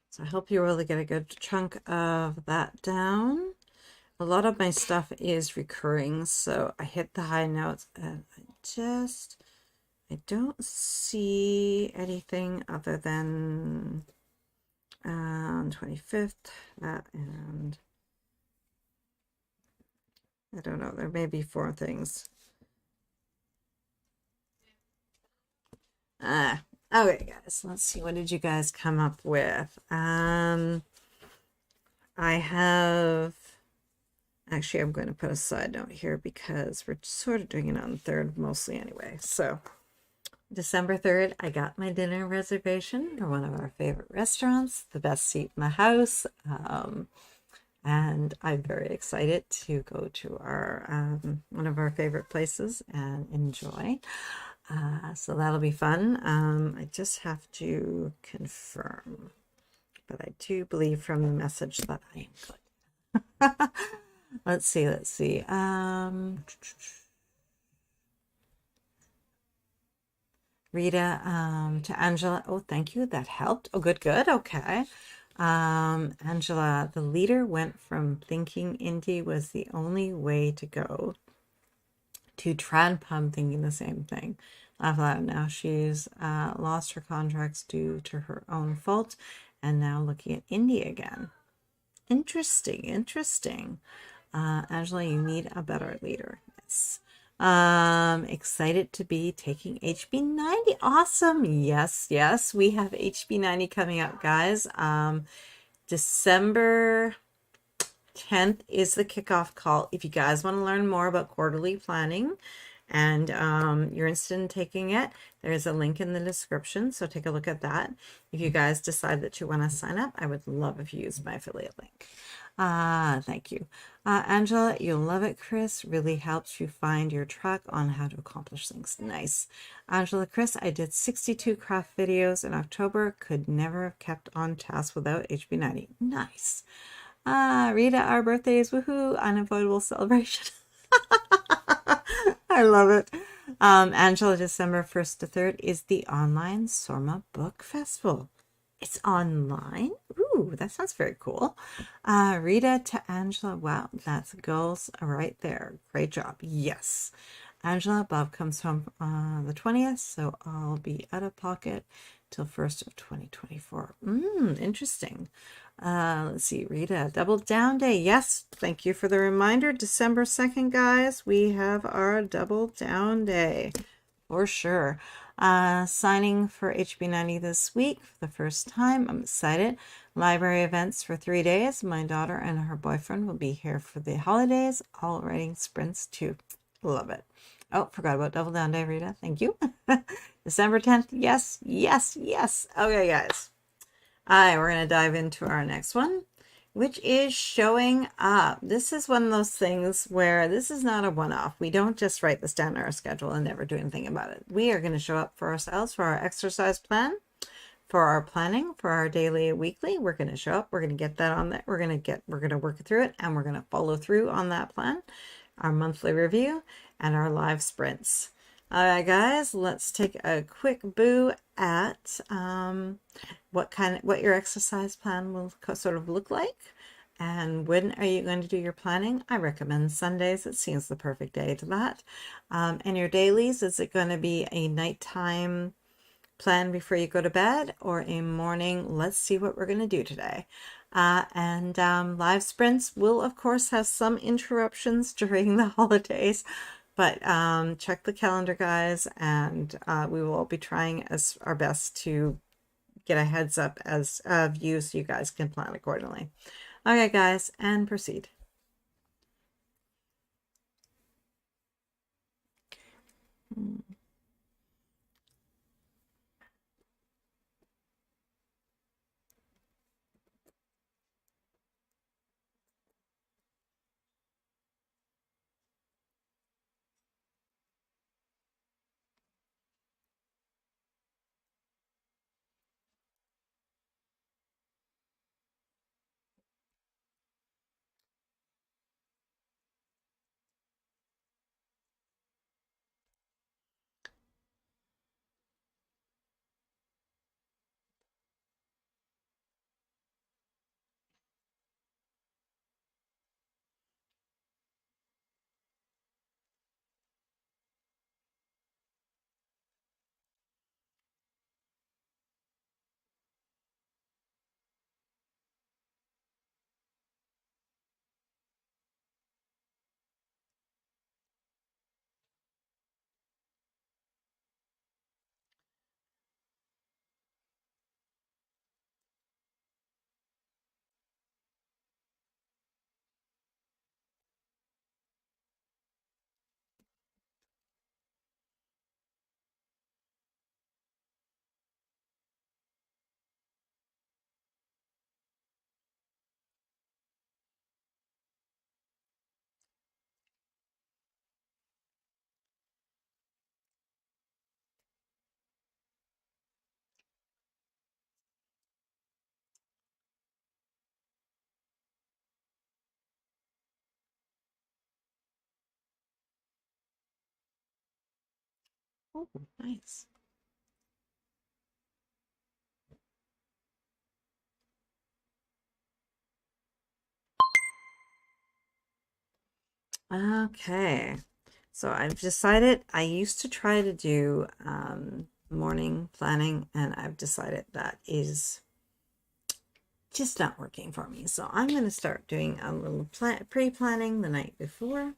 So I hope you really get a good chunk of that down. A lot of my stuff is recurring, so I hit the high notes and I don't see anything other than 25th, and I don't know, there may be 4 things. Okay, guys, let's see. What did you guys come up with? I have... Actually, I'm going to put a side note here because we're sort of doing it on the 3rd mostly anyway. So, December 3rd, I got my dinner reservation for one of our favorite restaurants, the best seat in the house. And I'm very excited to go to our one of our favorite places and enjoy. So that'll be fun. I just have to confirm, but I do believe from the message that I am good. Let's see. Rita, to Angela. Oh, thank you. That helped. Oh, good. Okay. Angela, the leader went from thinking indie was the only way to go to Trad Pub thinking the same thing. Laugh loud. Now she's lost her contracts due to her own fault and now looking at indie again. Interesting. Angela, you need a better leader. Yes. Excited to be taking HB90. Awesome. Yes. We have HB90 coming up, guys. December 10th is the kickoff call. If you guys want to learn more about quarterly planning and you're interested in taking it, there's a link in the description, so take a look at that. If you guys decide that you want to sign up, I would love if you use my affiliate link. Thank you. Angela, you'll love it. Chris really helps you find your track on how to accomplish things. Nice. Angela, Chris, I did 62 craft videos in October. Could never have kept on task without HB90. Nice. Rita, our birthday is woohoo, unavoidable celebration. I love it. Angela, December 1st to 3rd is the online Sorma Book Festival. It's online. Ooh, that sounds very cool. Rita to Angela. Wow, that's goals right there. Great job. Yes. Angela, Bob comes home the 20th, so I'll be out of pocket till 1st of 2024. Interesting. Let's see, Rita, double down day. Yes, thank you for the reminder. December 2nd, guys, we have our double down day for sure. Signing for HB90 this week for the first time. I'm excited. Library events for 3 days. My daughter and her boyfriend will be here for the holidays, all writing sprints too. Love it. Oh, forgot about Double Down Day, Rita. Thank you. December 10th. Yes, yes, yes. Okay, guys. All right, we're going to dive into our next one, which is showing up. This is one of those things where this is not a one-off. We don't just write this down in our schedule and never do anything about it. We are going to show up for ourselves, for our exercise plan, for our planning, for our daily, weekly. We're going to show up. We're going to get that on there. We're going to work through it, and we're going to follow through on that plan, our monthly review, and our live sprints. All right, guys, let's take a quick boo at what your exercise plan will sort of look like. And when are you going to do your planning? I recommend Sundays. It seems the perfect day to that. And your dailies, is it going to be a nighttime plan before you go to bed or a morning? Let's see what we're going to do today. And live sprints will, of course, have some interruptions during the holidays. But check the calendar, guys, and we will all be trying our best to get a heads up as of you so you guys can plan accordingly. Okay, guys, and proceed. Oh, nice. Okay, so I've decided I used to try to do morning planning, and I've decided that is just not working for me. So I'm going to start doing a little pre-planning the night before.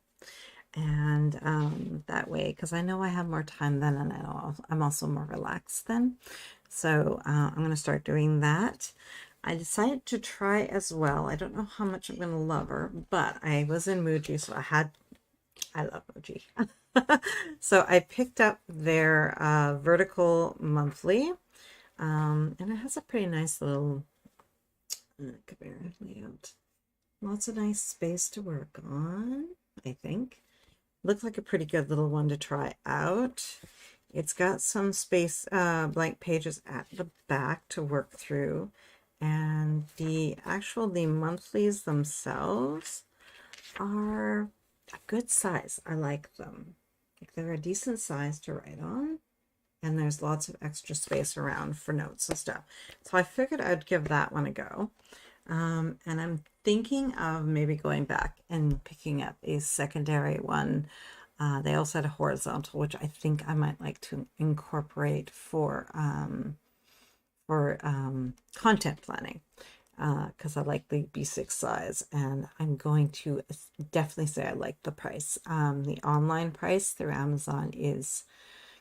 And that way, because I know I have more time then, and I'm also more relaxed then. So I'm going to start doing that. I decided to try as well. I don't know how much I'm going to love her, but I was in Muji, so I love Muji. So I picked up their vertical monthly, and it has a pretty nice little layout. Lots of nice space to work on, I think. Looks like a pretty good little one to try out. It's got some space, blank pages at the back to work through. And the monthlies themselves are a good size. I like them. Like they're a decent size to write on, and there's lots of extra space around for notes and stuff. So I figured I'd give that one a go. And I'm thinking of maybe going back and picking up a secondary one. They also had a horizontal, which I think I might like to incorporate for content planning, because I like the B6 size, and I'm going to definitely say I like the price. The online price through Amazon is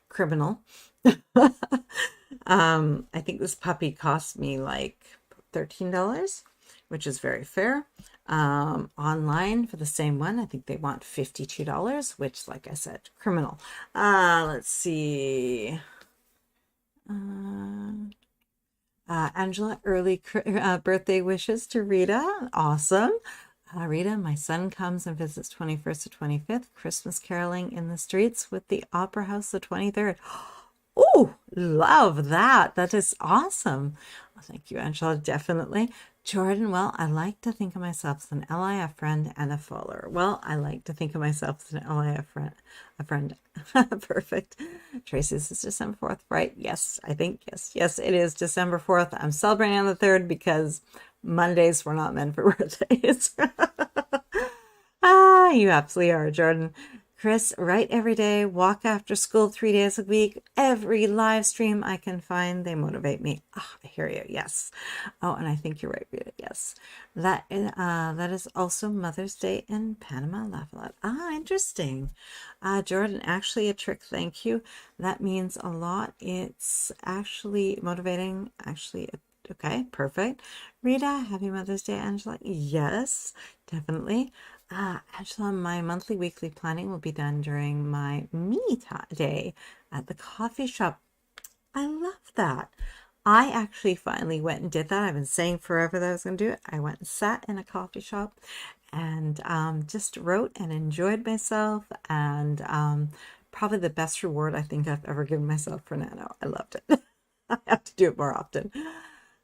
criminal. I think this puppy cost me like $13, which is very fair. Online for the same one, I think they want $52, which, like I said, criminal. Let's see. Angela, early birthday wishes to Rita. Awesome. Rita, my son comes and visits 21st to 25th. Christmas caroling in the streets with the Opera House the 23rd. Oh, love that. That is awesome. Well, thank you, Angela. Definitely. Jordan, well, I like to think of myself as an LIF friend and a follower. Well, I like to think of myself as an LIF friend. A friend. Perfect. Tracy, this is December 4th, right? Yes, I think. Yes, it is December 4th. I'm celebrating on the 3rd because Mondays were not meant for birthdays. You absolutely are, Jordan. Chris, write every day, walk after school 3 days a week, every live stream I can find. They motivate me. Oh, I hear you. Yes. Oh, and I think you're right, Rita. Yes. That is also Mother's Day in Panama. Laugh a lot. Interesting. Jordan, actually a trick. Thank you. That means a lot. It's actually motivating. Actually, okay, perfect. Rita, happy Mother's Day, Angela. Yes, definitely. Angela, my monthly weekly planning will be done during my me day at the coffee shop. I love that. I actually finally went and did that. I've been saying forever that I was going to do it. I went and sat in a coffee shop and just wrote and enjoyed myself. And probably the best reward I think I've ever given myself for Nano. I loved it. I have to do it more often.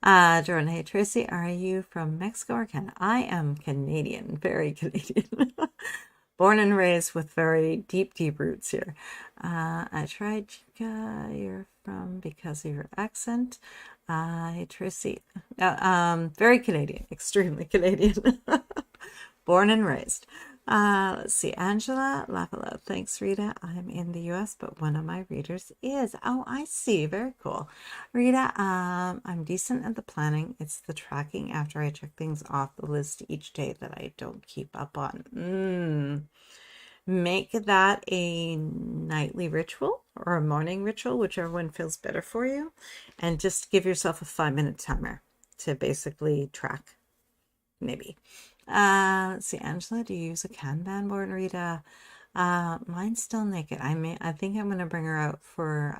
Jordan, hey Tracy, are you from Mexico or Canada? I am Canadian, very Canadian. Born and raised with very deep roots here. I tried Chica, you're from because of your accent. Hey Tracy, very Canadian, extremely Canadian. Born and raised. Let's see, Angela, laugh aloud. Thanks, Rita. I'm in the US, but one of my readers is. Oh, I see. Very cool. Rita, I'm decent at the planning. It's the tracking after I check things off the list each day that I don't keep up on. Make that a nightly ritual or a morning ritual, whichever one feels better for you. And just give yourself a 5-minute timer to basically track, maybe. Let's see, Angela, do you use a Kanban board, Rita? Mine's still naked. I think I'm gonna bring her out for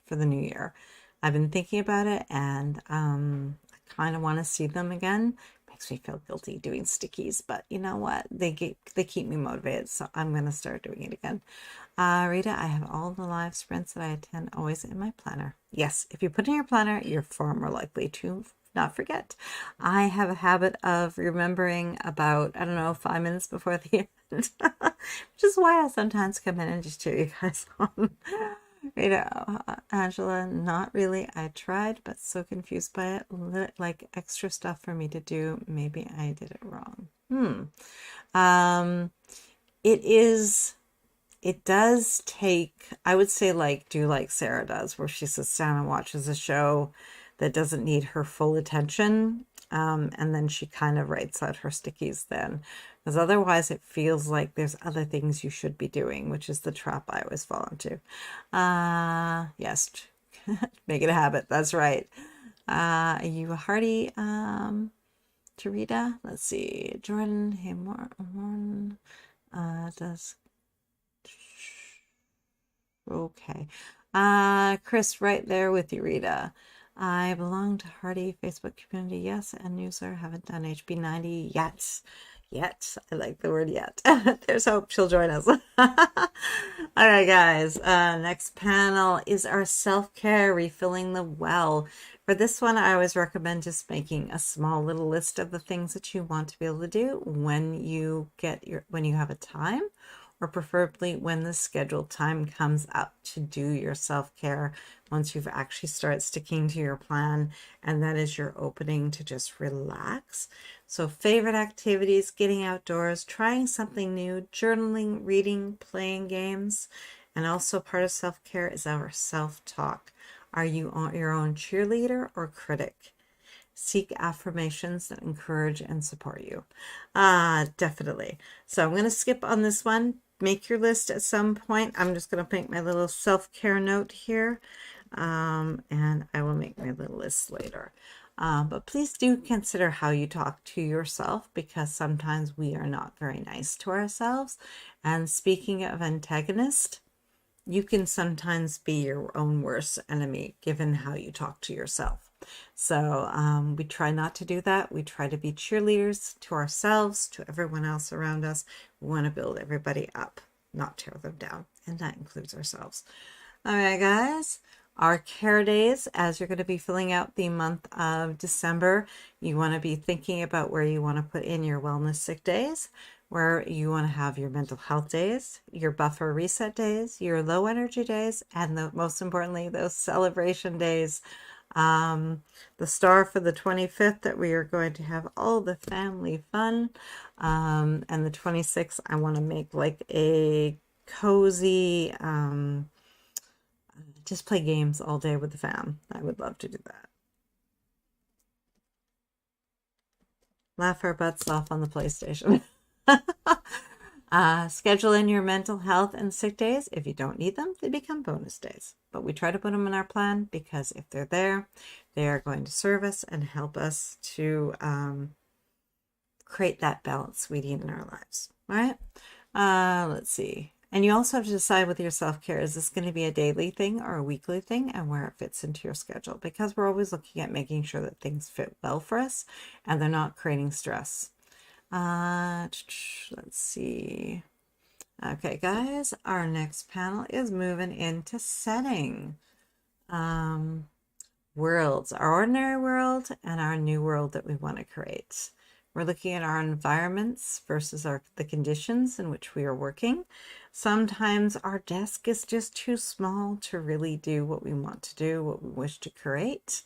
the new year. I've been thinking about it, and I kind of want to see them again. Makes me feel guilty doing stickies, but you know what? They keep me motivated, so I'm gonna start doing it again. Rita, I have all the live sprints that I attend always in my planner. Yes, if you put in your planner, you're far more likely to not forget. I have a habit of remembering about, I don't know, 5 minutes before the end, which is why I sometimes come in and just cheer you guys on. Angela, not really. I tried, but so confused by it. Like extra stuff for me to do. Maybe I did it wrong. It does take, I would say, do like Sarah does, where she sits down and watches a show that doesn't need her full attention. And then she kind of writes out her stickies then. Because otherwise it feels like there's other things you should be doing, which is the trap I always fall into. Yes, make it a habit. That's right. Are you a hearty to Rita? Let's see. Jordan, hey, Morn, does... Okay. Chris, right there with you, Rita. I belong to Hardy Facebook community, yes, and newsletter. Haven't done HB90 yet. Yet. I like the word yet. There's hope she'll join us. All right, guys. Next panel is our self-care, refilling the well. For this one, I always recommend just making a small little list of the things that you want to be able to do when you have a time or preferably when the scheduled time comes up to do your self-care, once you've actually started sticking to your plan, and that is your opening to just relax. So favorite activities, getting outdoors, trying something new, journaling, reading, playing games. And also part of self-care is our self-talk. Are you your own cheerleader or critic? Seek affirmations that encourage and support you. Definitely. So I'm going to skip on this one. Make your list at some point. I'm just going to make my little self-care note here. And I will make my little list later. But please do consider how you talk to yourself, because sometimes we are not very nice to ourselves. And speaking of antagonist, you can sometimes be your own worst enemy given how you talk to yourself. So we try not to do that. We try to be cheerleaders to ourselves, to everyone else around us. We want to build everybody up, not tear them down. And that includes ourselves. All right, guys. Our care days, as you're going to be filling out the month of December, you want to be thinking about where you want to put in your wellness sick days, where you want to have your mental health days, your buffer reset days, your low energy days, and most importantly, those celebration days. The star for the 25th, that we are going to have all the family fun. And the 26th, I want to make like a cozy, just play games all day with the fam. I would love to do that. Laugh our butts off on the PlayStation. Schedule in your mental health and sick days. If you don't need them, they become bonus days. But we try to put them in our plan, because if they're there, they are going to serve us and help us to create that balance, sweetie, in our lives. All right? Let's see. And you also have to decide with your self-care, is this going to be a daily thing or a weekly thing, and where it fits into your schedule, because we're always looking at making sure that things fit well for us and they're not creating stress. Let's see. Okay, guys, our next panel is moving into setting. Worlds, our ordinary world and our new world that we want to create. We're looking at our environments versus the conditions in which we are working. Sometimes our desk is just too small to really do what we want to do, what we wish to create.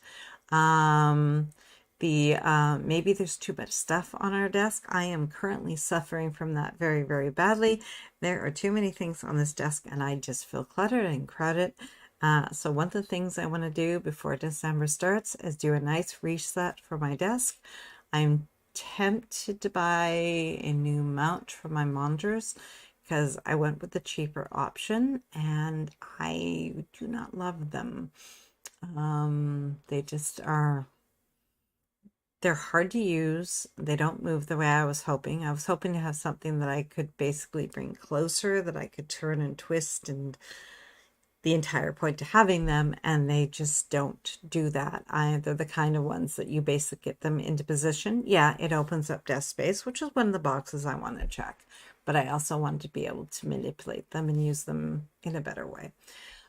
Maybe there's too much stuff on our desk. I am currently suffering from that very, very badly. There are too many things on this desk, and I just feel cluttered and crowded. So one of the things I want to do before December starts is do a nice reset for my desk. I'm tempted to buy a new mount for my monitors, because I went with the cheaper option and I do not love them. They just are, they're hard to use. They don't move the way I was hoping. I was hoping to have something that I could basically bring closer, that I could turn and twist, and the entire point to having them, and they just don't do that. They're the kind of ones that you basically get them into position. Yeah, it opens up desk space, which is one of the boxes I want to check, but I also want to be able to manipulate them and use them in a better way.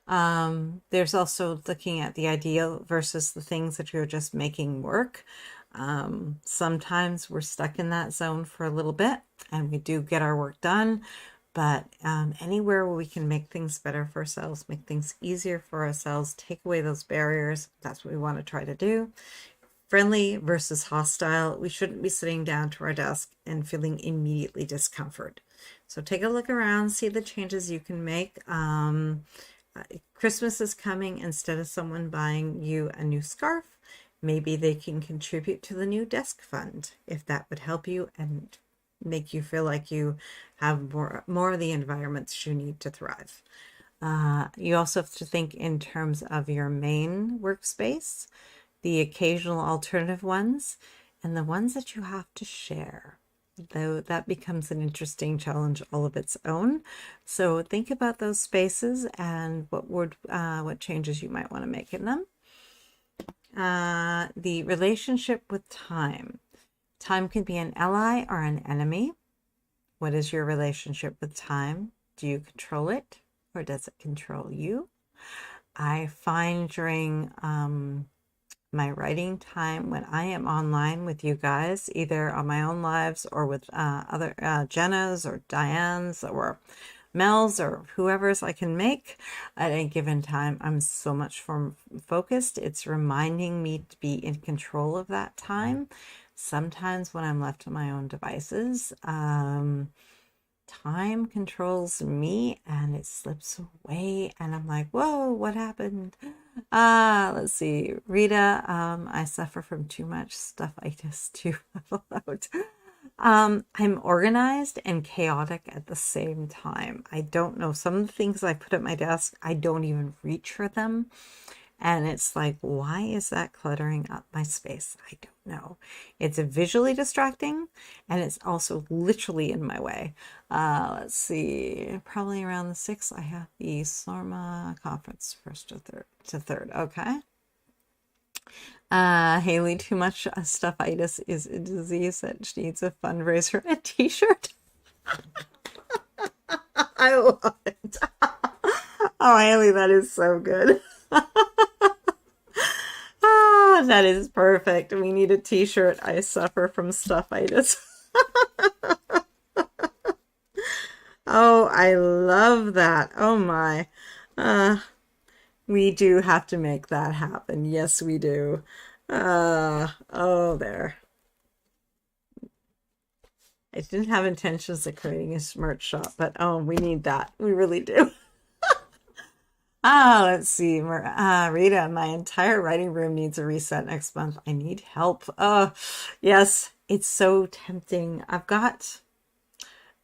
There's also looking at the ideal versus the things that you're just making work. Sometimes we're stuck in that zone for a little bit, and we do get our work done. But anywhere where we can make things better for ourselves, make things easier for ourselves, take away those barriers, that's what we want to try to do. Friendly versus hostile. We shouldn't be sitting down to our desk and feeling immediately discomfort. So take a look around, see the changes you can make. Christmas is coming. Instead of someone buying you a new scarf, maybe they can contribute to the new desk fund, if that would help you and make you feel like you have more of the environments you need to thrive. You also have to think in terms of your main workspace, the occasional alternative ones, and the ones that you have to share. Though that becomes an interesting challenge all of its own. So think about those spaces and what changes you might want to make in them. The relationship with time. Time can be an ally or an enemy. What is your relationship with time? Do you control it, or does it control you? I find during my writing time, when I am online with you guys, either on my own lives or with other Jenna's or Diane's or Mel's or whoever's I can make at any given time. I'm so much more focused. It's reminding me to be in control of that time. Sometimes when I'm left to my own devices, time controls me and it slips away and I'm like, whoa, what happened? Let's see. Rita, I suffer from too much stuffitis to out. I'm organized and chaotic at the same time. I don't know. Some of the things I put at my desk, I don't even reach for them. And it's like, why is that cluttering up my space? I don't know. It's visually distracting and it's also literally in my way. Let's see, probably around the 6th, I have the SORMA conference, 1st to 3rd. Okay. Haley, too much stuffitis is a disease that needs a fundraiser and a t-shirt. I love it. Oh, Haley, that is so good. That is perfect. We need a t-shirt. I suffer from stuffitis. Oh, I love that. Oh my. We do have to make that happen. Yes, we do. Oh, there. I didn't have intentions of creating a merch shop, but oh, we need that. We really do. Let's see. Rita, my entire writing room needs a reset next month. I need help. Oh, yes, it's so tempting.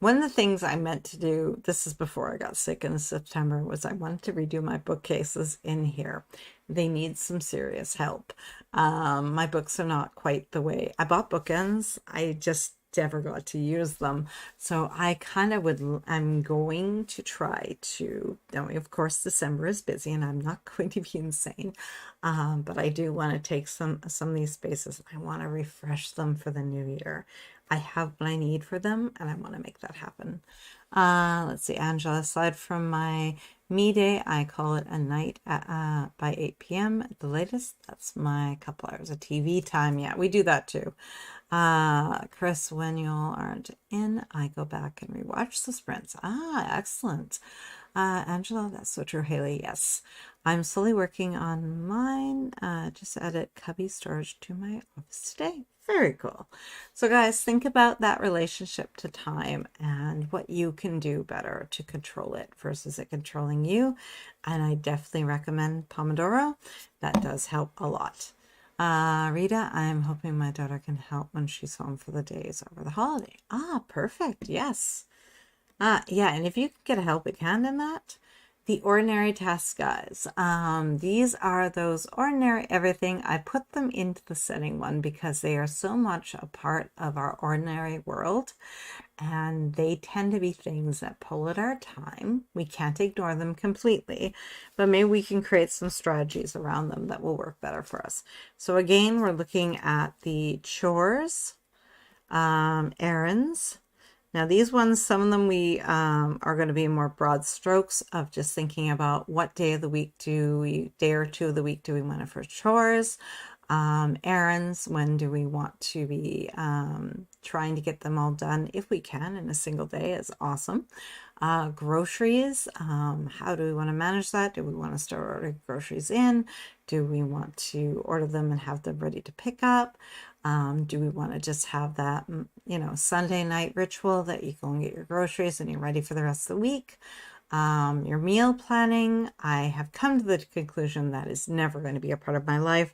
One of the things I meant to do, this is before I got sick in September, was I wanted to redo my bookcases in here. They need some serious help. My books are not quite the way. I bought bookends. I just never got to use them. So I kind of I'm going to try to, now of course December is busy and I'm not going to be insane. But I do want to take some of these spaces. I want to refresh them for the new year. I have what I need for them and I want to make that happen. Let's see, Angela, aside from my me day, I call it a night by 8 p.m. at the latest. That's my couple hours of TV time. Yeah, we do that too. Chris, when y'all aren't in, I go back and rewatch the sprints. Excellent. Angela, that's so true. Haley, yes. I'm slowly working on mine. Just added cubby storage to my office today. Very cool. So guys, think about that relationship to time and what you can do better to control it versus it controlling you. And I definitely recommend Pomodoro. That does help a lot. Rita, I'm hoping my daughter can help when she's home for the days over the holiday. Perfect. Yes. Yeah, and if you can get a helping hand in that, the ordinary tasks, guys. These are those ordinary everything. I put them into the setting one because they are so much a part of our ordinary world. And they tend to be things that pull at our time. We can't ignore them completely, but maybe we can create some strategies around them that will work better for us. So again, we're looking at the chores, errands. Now these ones, some of them we are going to be more broad strokes of just thinking about what day of the week day or two of the week do we want it for chores. Errands, when do we want to be trying to get them all done if we can in a single day is awesome. Groceries, how do we want to manage that? Do we want to start ordering groceries in? Do we want to order them and have them ready to pick up? Do we want to just have that, Sunday night ritual that you go and get your groceries and you're ready for the rest of the week? Your meal planning, I have come to the conclusion that is never going to be a part of my life.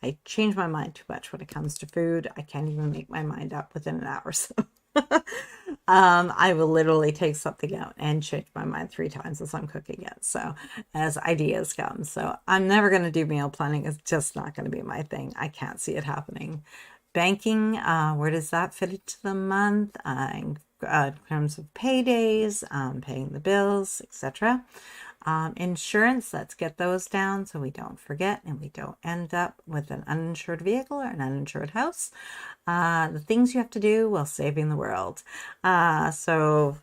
I change my mind too much when it comes to food. I can't even make my mind up within an hour or so. I will literally take something out and change my mind 3 times as I'm cooking it. So as ideas come. So I'm never going to do meal planning. It's just not going to be my thing. I can't see it happening. Banking, where does that fit into the month? In terms of paydays, paying the bills, etc. Insurance, let's get those down so we don't forget and we don't end up with an uninsured vehicle or an uninsured house. The things you have to do while saving the world. So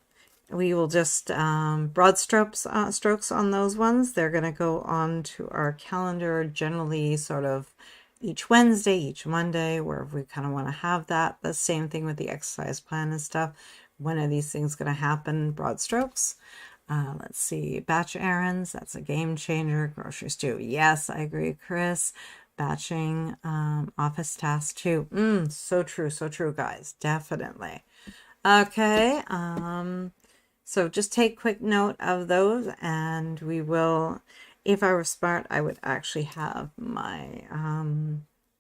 we will just broad strokes on those ones. They're going to go on to our calendar generally sort of each Wednesday, each Monday, where we kind of want to have that. The same thing with the exercise plan and stuff. When are these things going to happen? Broad strokes. Let's see, batch errands, that's a game changer. Groceries too. Yes, I agree, Chris. Batching, office tasks too. So true, so true, guys. Definitely. Okay, so just take quick note of those, and we will, if I were smart, I would actually have my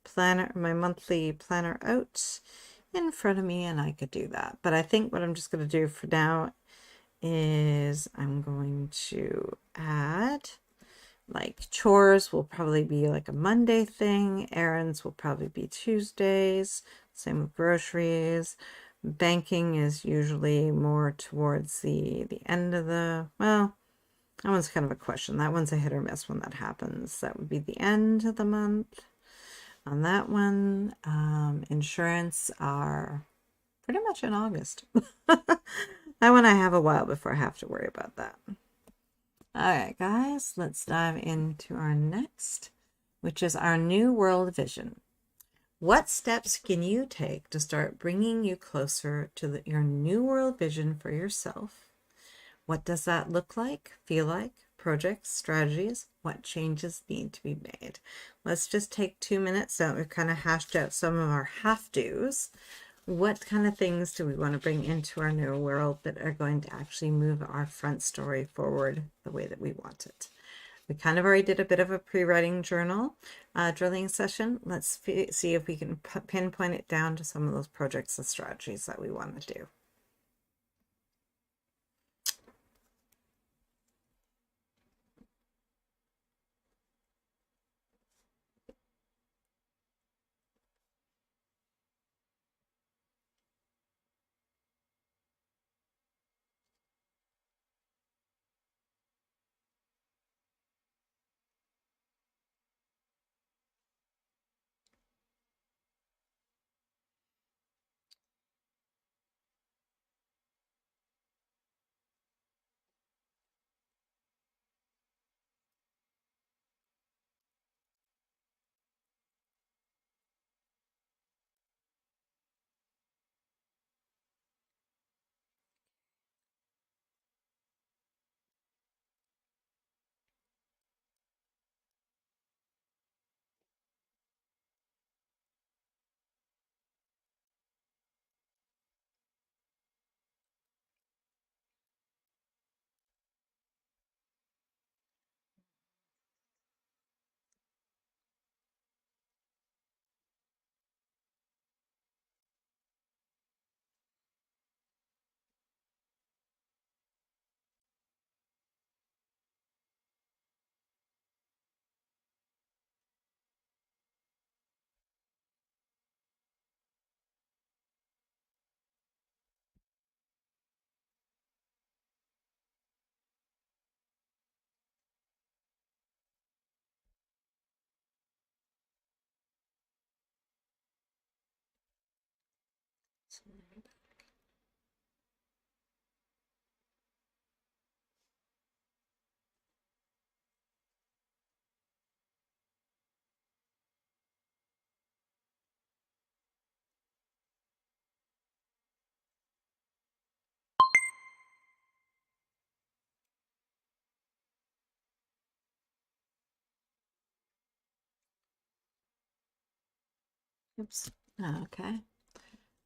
planner, my monthly planner out in front of me, and I could do that. But I think what I'm just going to do for now is I'm going to add, like, chores will probably be like a Monday thing, errands will probably be Tuesdays, same with groceries. Banking is usually more towards the end of the, well, that one's kind of a question. That one's a hit or miss when that happens. That would be the end of the month on that one. Insurance are pretty much in August. That one I have a while before I have to worry about that. All right, guys, let's dive into our next, which is our new world vision. What steps can you take to start bringing you closer to your new world vision for yourself? What does that look like, feel like, projects, strategies? What changes need to be made? Let's just take 2 minutes now. We've kind of hashed out some of our have-dos. What kind of things do we want to bring into our new world that are going to actually move our front story forward the way that we want it? We kind of already did a bit of a pre-writing journal drilling session. Let's see if we can pinpoint it down to some of those projects and strategies that we want to do. Oops. Okay.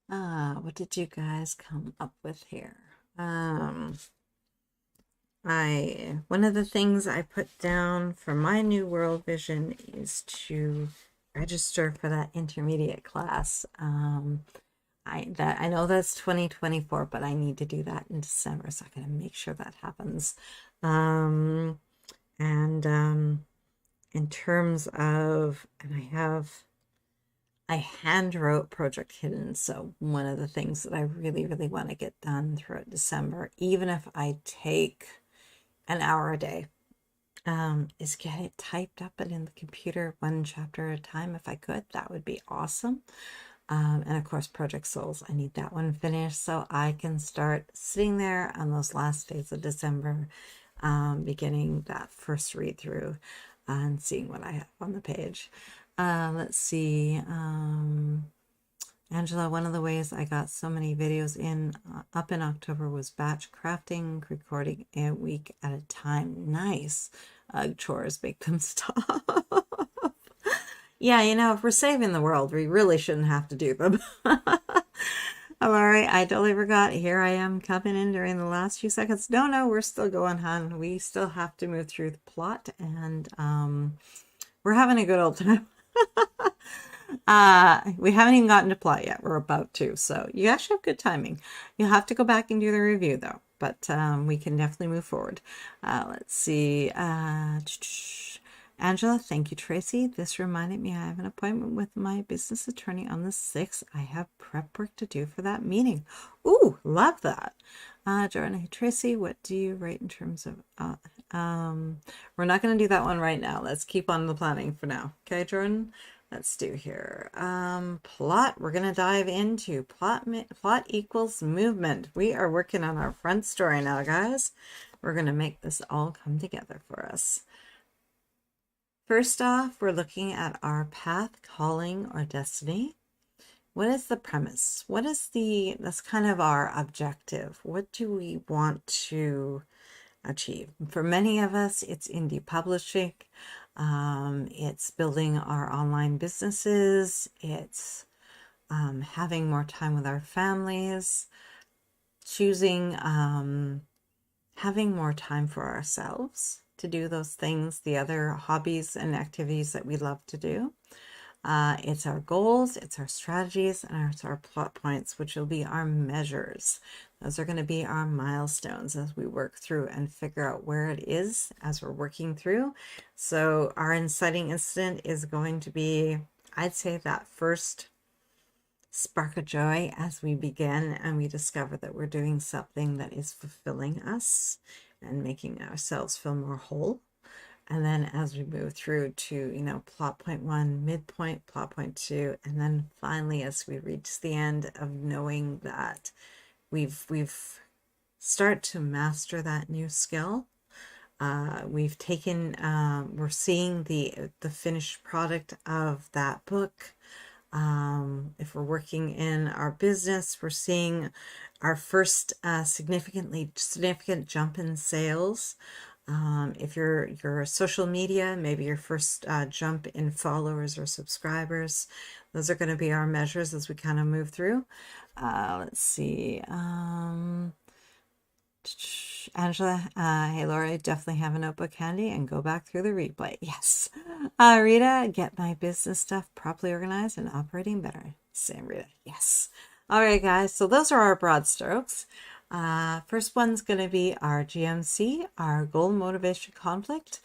What did you guys come up with here? One of the things I put down for my new world vision is to register for that intermediate class. I know that's 2024, but I need to do that in December, so I gotta make sure that happens. In terms of, and I hand wrote Project Hidden, so one of the things that I really, really want to get done throughout December, even if I take an hour a day, is get it typed up and in the computer one chapter at a time. If I could, that would be awesome. And of course, Project Souls, I need that one finished so I can start sitting there on those last days of December, beginning that first read through and seeing what I have on the page. Let's see. Angela, one of the ways I got so many videos up in October was batch crafting, recording a week at a time. Nice. Chores make them stop. Yeah, if we're saving the world, we really shouldn't have to do them. I'm all right. I totally forgot. Here I am coming in during the last few seconds. No, we're still going, hon. We still have to move through the plot, and we're having a good old time. We haven't even gotten to plot yet. We're about to, so you actually have good timing. You'll have to go back and do the review though, but we can definitely move forward. Let's see. Angela, thank you, Tracy. This reminded me I have an appointment with my business attorney on the 6th. I have prep work to do for that meeting. Ooh, love that. Jordan, hey, Tracy, what do you rate in terms of we're not going to do that one right now. Let's keep on the planning for now. Okay, Jordan? Let's do here. Plot. We're going to dive into plot equals movement. We are working on our front story now, guys. We're going to make this all come together for us. First off, we're looking at our path, calling, or destiny. What is the premise? That's kind of our objective. What do we want to achieve? For many of us, it's indie publishing. It's building our online businesses. It's having more time with our families, choosing having more time for ourselves to do those things, the other hobbies and activities that we love to do. It's our goals, it's our strategies, and it's our plot points, which will be our measures. Those are going to be our milestones as we work through and figure out where it is as we're working through. So our inciting incident is going to be, I'd say, that first spark of joy as we begin and we discover that we're doing something that is fulfilling us and making ourselves feel more whole. And then as we move through to, plot point 1, midpoint, plot point 2, and then finally as we reach the end of knowing that we've start to master that new skill. We've taken, we're seeing the finished product of that book. If we're working in our business, we're seeing our first significant jump in sales. If you're social media, maybe your first jump in followers or subscribers. Those are going to be our measures as we kind of move through. Let's see. Angela, hey Laura, definitely have a notebook handy and go back through the replay. Yes. Rita, get my business stuff properly organized and operating better. Same, Rita. Yes. All right, guys. So those are our broad strokes. First one's going to be our GMC, our goal, motivation, conflict.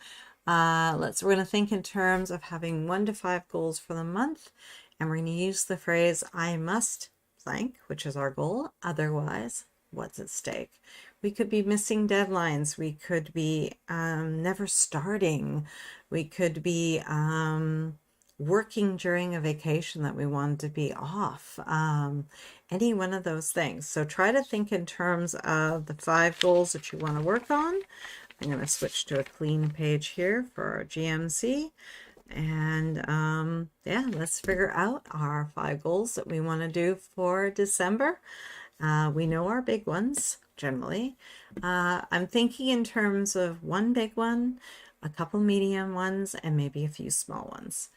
We're going to think in terms of having 1 to 5 goals for the month, and we're going to use the phrase "I must blank," which is our goal. Otherwise, what's at stake? We could be missing deadlines. We could be never starting. We could be working during a vacation that we wanted to be off. Any one of those things. So try to think in terms of the 5 goals that you want to work on. I'm going to switch to a clean page here for our GMC. And yeah, let's figure out our 5 goals that we want to do for December. We know our big ones generally. I'm thinking in terms of 1 big one, a couple medium ones, and maybe a few small ones.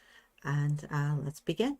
And let's begin.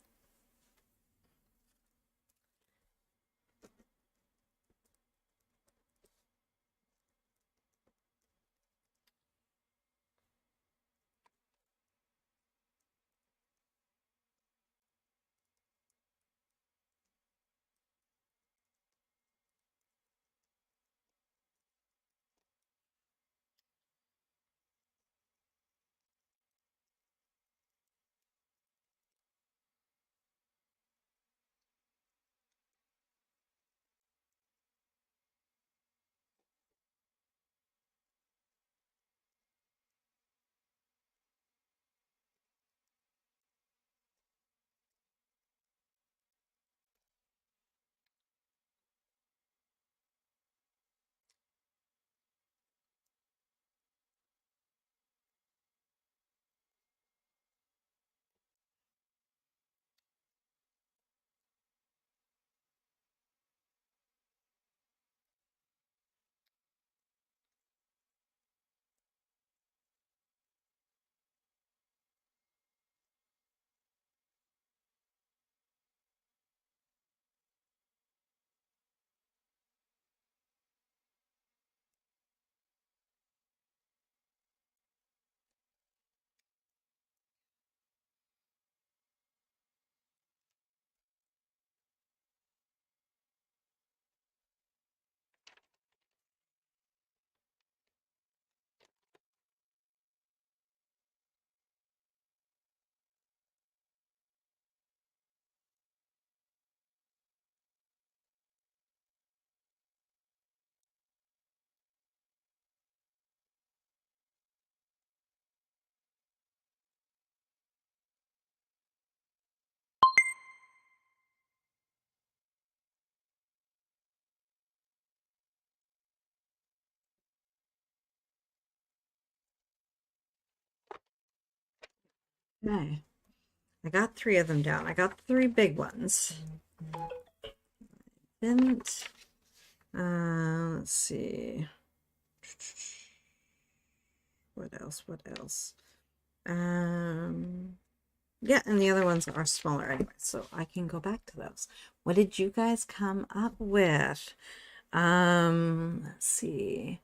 Okay. I got 3 of them down. I got 3 big ones. Didn't. Let's see. What else? What else? Yeah, and the other ones are smaller anyway, so I can go back to those. What did you guys come up with? Let's see.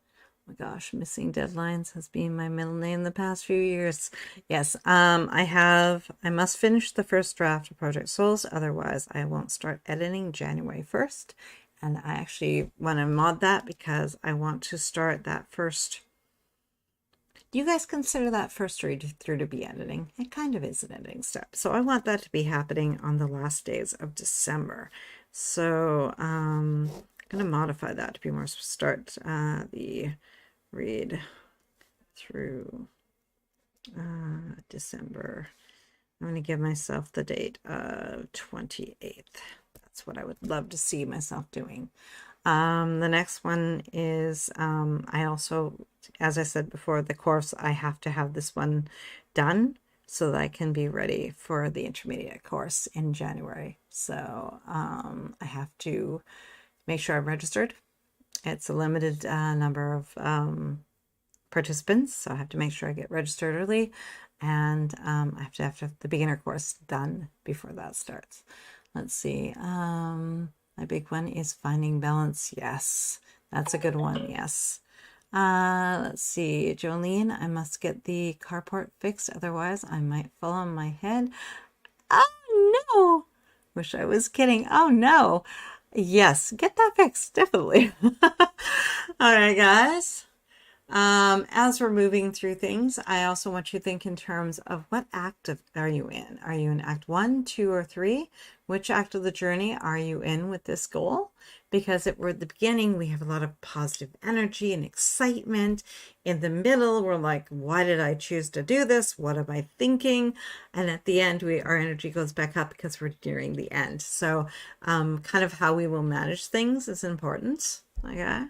Oh my gosh, missing deadlines has been my middle name the past few years. Yes, I must finish the first draft of Project Souls, otherwise I won't start editing January 1st. And I actually want to mod that because I want to start that first. Do you guys consider that first read through to be editing? It kind of is an editing step. So I want that to be happening on the last days of December. So I'm going to modify that to be more start the read through December. I'm going to give myself the date of 28th. That's what I would love to see myself doing. The next one is I also, as I said before, the course, I have to have this one done so that I can be ready for the intermediate course in January. So I have to make sure I'm registered. It's a limited number of participants, so I have to make sure I get registered early, and I have to have the beginner course done before that starts. Let's see. My big one is finding balance. Yes, that's a good one. Yes. Let's see. Jolene, I must get the carport fixed, otherwise I might fall on my head. Oh no! Wish I was kidding. Oh no. Yes, get that fixed, definitely. All right, guys. As we're moving through things, I also want you to think in terms of what act are you in? Are you in act 1, 2, or 3? Which act of the journey are you in with this goal? Because we're at the beginning, we have a lot of positive energy and excitement. In the middle, we're like, why did I choose to do this? What am I thinking? And at the end, our energy goes back up because we're nearing the end. So kind of how we will manage things is important. Okay.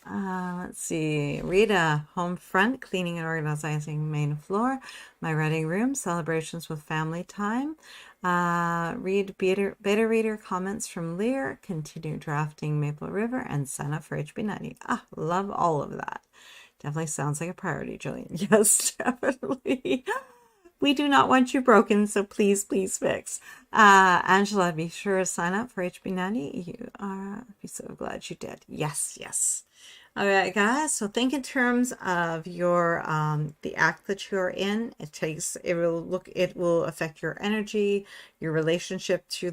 Let's see. Rita, home front, cleaning and organizing main floor. My writing room, celebrations with family time. Read beta reader comments from Lear, continue drafting Maple River, and sign up for HB90. Love all of that. Definitely sounds like a priority, Jillian. Yes, definitely. We do not want you broken, so please, please fix. Angela, be sure to sign up for HB90. You are, I'd be so glad you did. Yes, yes. All right, guys. So think in terms of your the act that you're in. It will affect your energy, your relationship to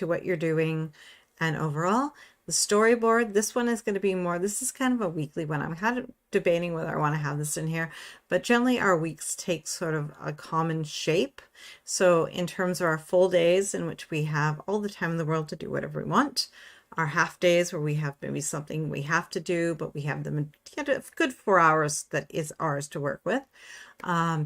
what you're doing, and overall. The storyboard, this one is going to be more, this is kind of a weekly one. I'm kind of debating whether I want to have this in here, but generally our weeks take sort of a common shape. So in terms of our full days in which we have all the time in the world to do whatever we want, our half days where we have maybe something we have to do, but we have them get a good 4 hours that is ours to work with.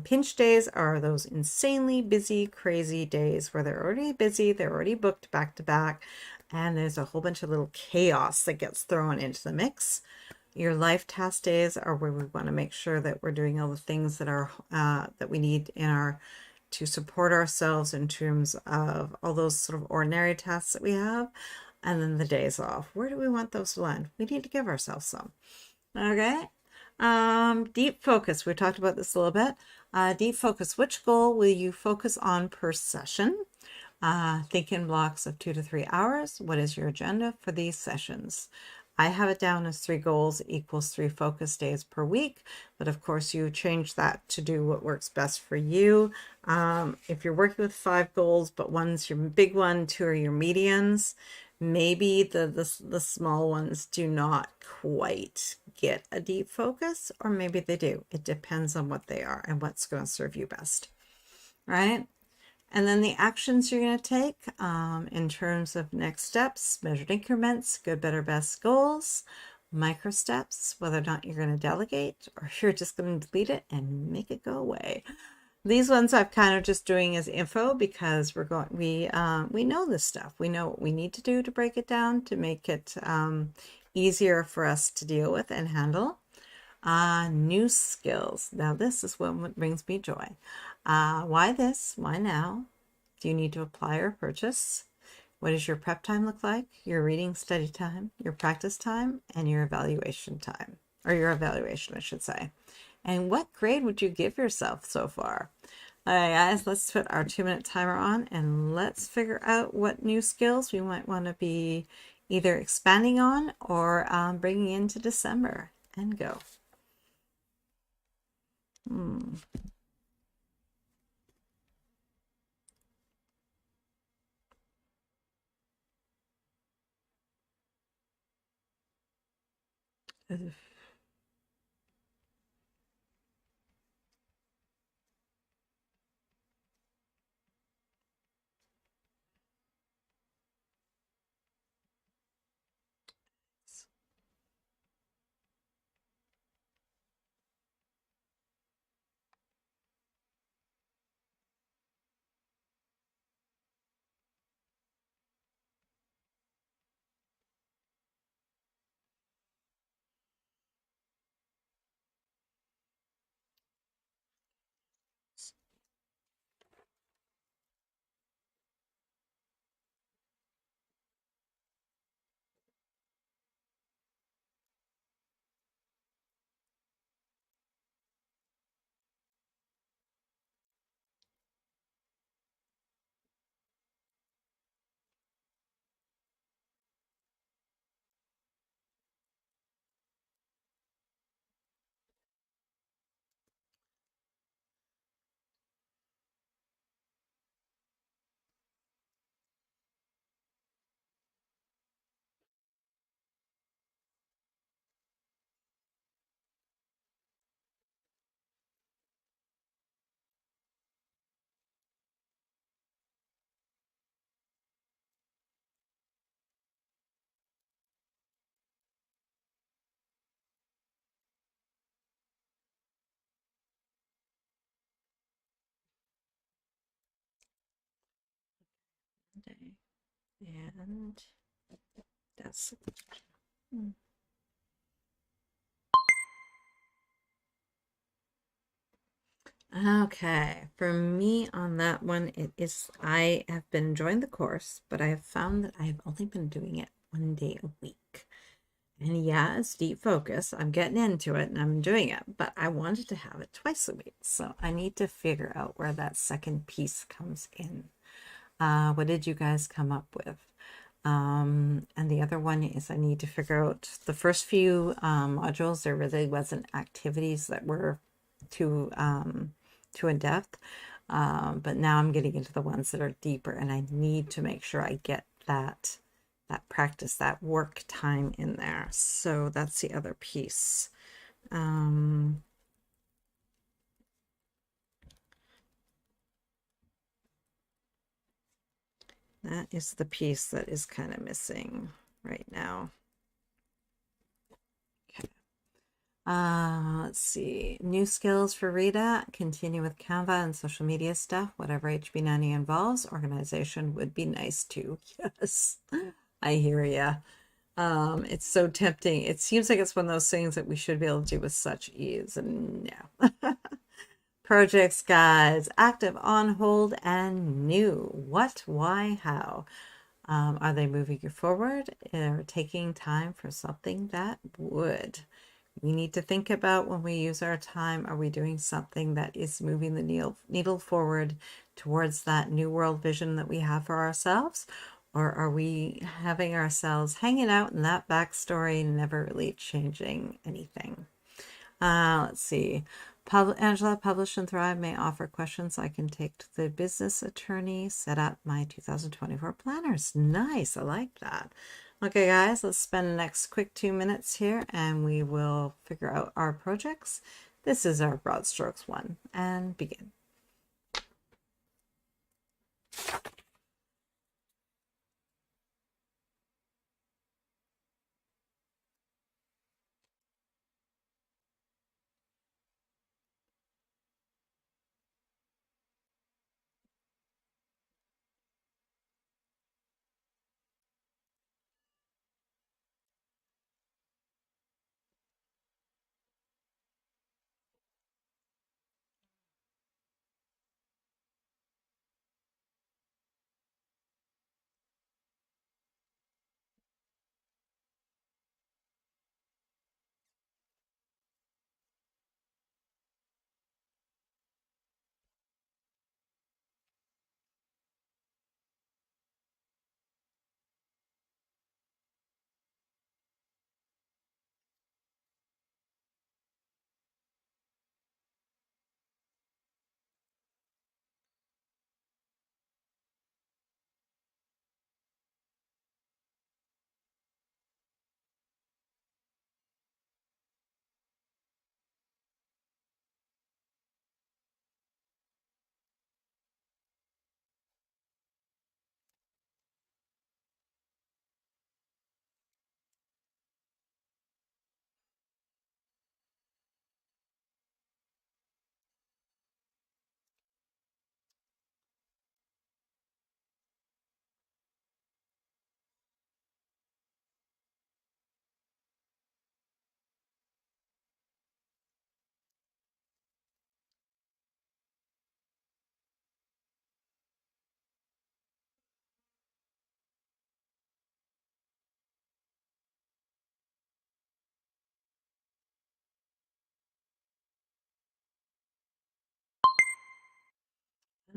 Pinch days are those insanely busy, crazy days where they're already busy, they're already booked back to back, and there's a whole bunch of little chaos that gets thrown into the mix. Your life task days are where we want to make sure that we're doing all the things that are that we need to support ourselves in terms of all those sort of ordinary tasks that we have. And then the days off, where do we want those to land? We need to give ourselves some. Okay. Deep focus. We talked about this a little bit. Deep focus. Which goal will you focus on per session? Think in blocks of 2 to 3 hours. What is your agenda for these sessions? I have it down as 3 goals equals 3 focus days per week, but of course you change that to do what works best for you. If you're working with 5 goals, but one's your big one, 2 are your medians, maybe the small ones do not quite get a deep focus, or maybe they do. It depends on what they are and what's going to serve you best, right? And then the actions you're going to take in terms of next steps, measured increments, good, better, best goals, micro steps, whether or not you're going to delegate or you're just going to delete it and make it go away. These ones I'm kind of just doing as info because we know this stuff. We know what we need to do to break it down to make it easier for us to deal with and handle. New skills. Now this is what brings me joy. Why this? Why now? Do you need to apply or purchase? What does your prep time look like? Your reading study time, your practice time, and your evaluation time, or your evaluation, I should say. And what grade would you give yourself so far? All right, guys, let's put our 2-minute timer on and let's figure out what new skills we might want to be either expanding on or bringing into December. And go. Hmm. And that's okay. For me on that one, it is I have been enjoying the course, but I have found that I have only been doing it 1 day a week. And yeah, it's deep focus. I'm getting into it and I'm doing it, but I wanted to have it twice a week. So I need to figure out where that second piece comes in. What did you guys come up with? And the other one is I need to figure out the first few modules. There really wasn't activities that were too in depth, but now I'm getting into the ones that are deeper, and I need to make sure I get that practice, that work time in there. So that's the other piece. That is the piece that is kind of missing right now. Okay. Let's see. New skills for Rita. Continue with Canva and social media stuff. Whatever HB90 involves, organization would be nice too. Yes, I hear ya. It's so tempting. It seems like it's one of those things that we should be able to do with such ease, and no. Projects, guys, active, on hold, and new. What, why, how? Are they moving you forward or taking time for something that would? We need to think about when we use our time, are we doing something that is moving the needle forward towards that new world vision that we have for ourselves? Or are we having ourselves hanging out in that backstory, never really changing anything? Let's see. Angela, Publish and Thrive may offer questions I can take to the business attorney. Set up my 2024 planners. Nice. I like that. Okay, guys, let's spend the next quick 2 minutes here and we will figure out our projects. This is our broad strokes one and begin.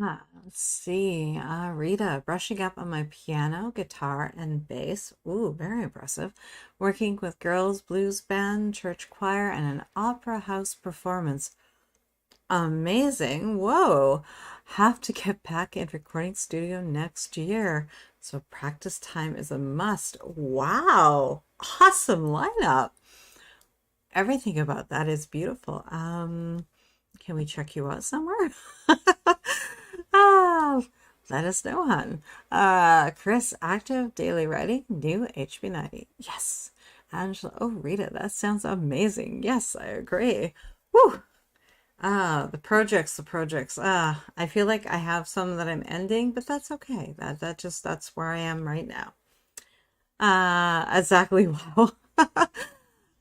Let's see. Rita, brushing up on my piano, guitar, and bass. Ooh, very impressive. Working with girls' blues band, church choir, and an opera house performance. Amazing. Whoa. Have to get back in recording studio next year. So practice time is a must. Wow. Awesome lineup. Everything about that is beautiful. Can we check you out somewhere? Ah, let us know, hon. Chris, active daily writing, new HB90. Yes. Angela, oh, Rita, that sounds amazing. Yes, I agree. Woo. The projects. I feel like I have some that I'm ending, but that's okay. That's where I am right now. Exactly. Wow.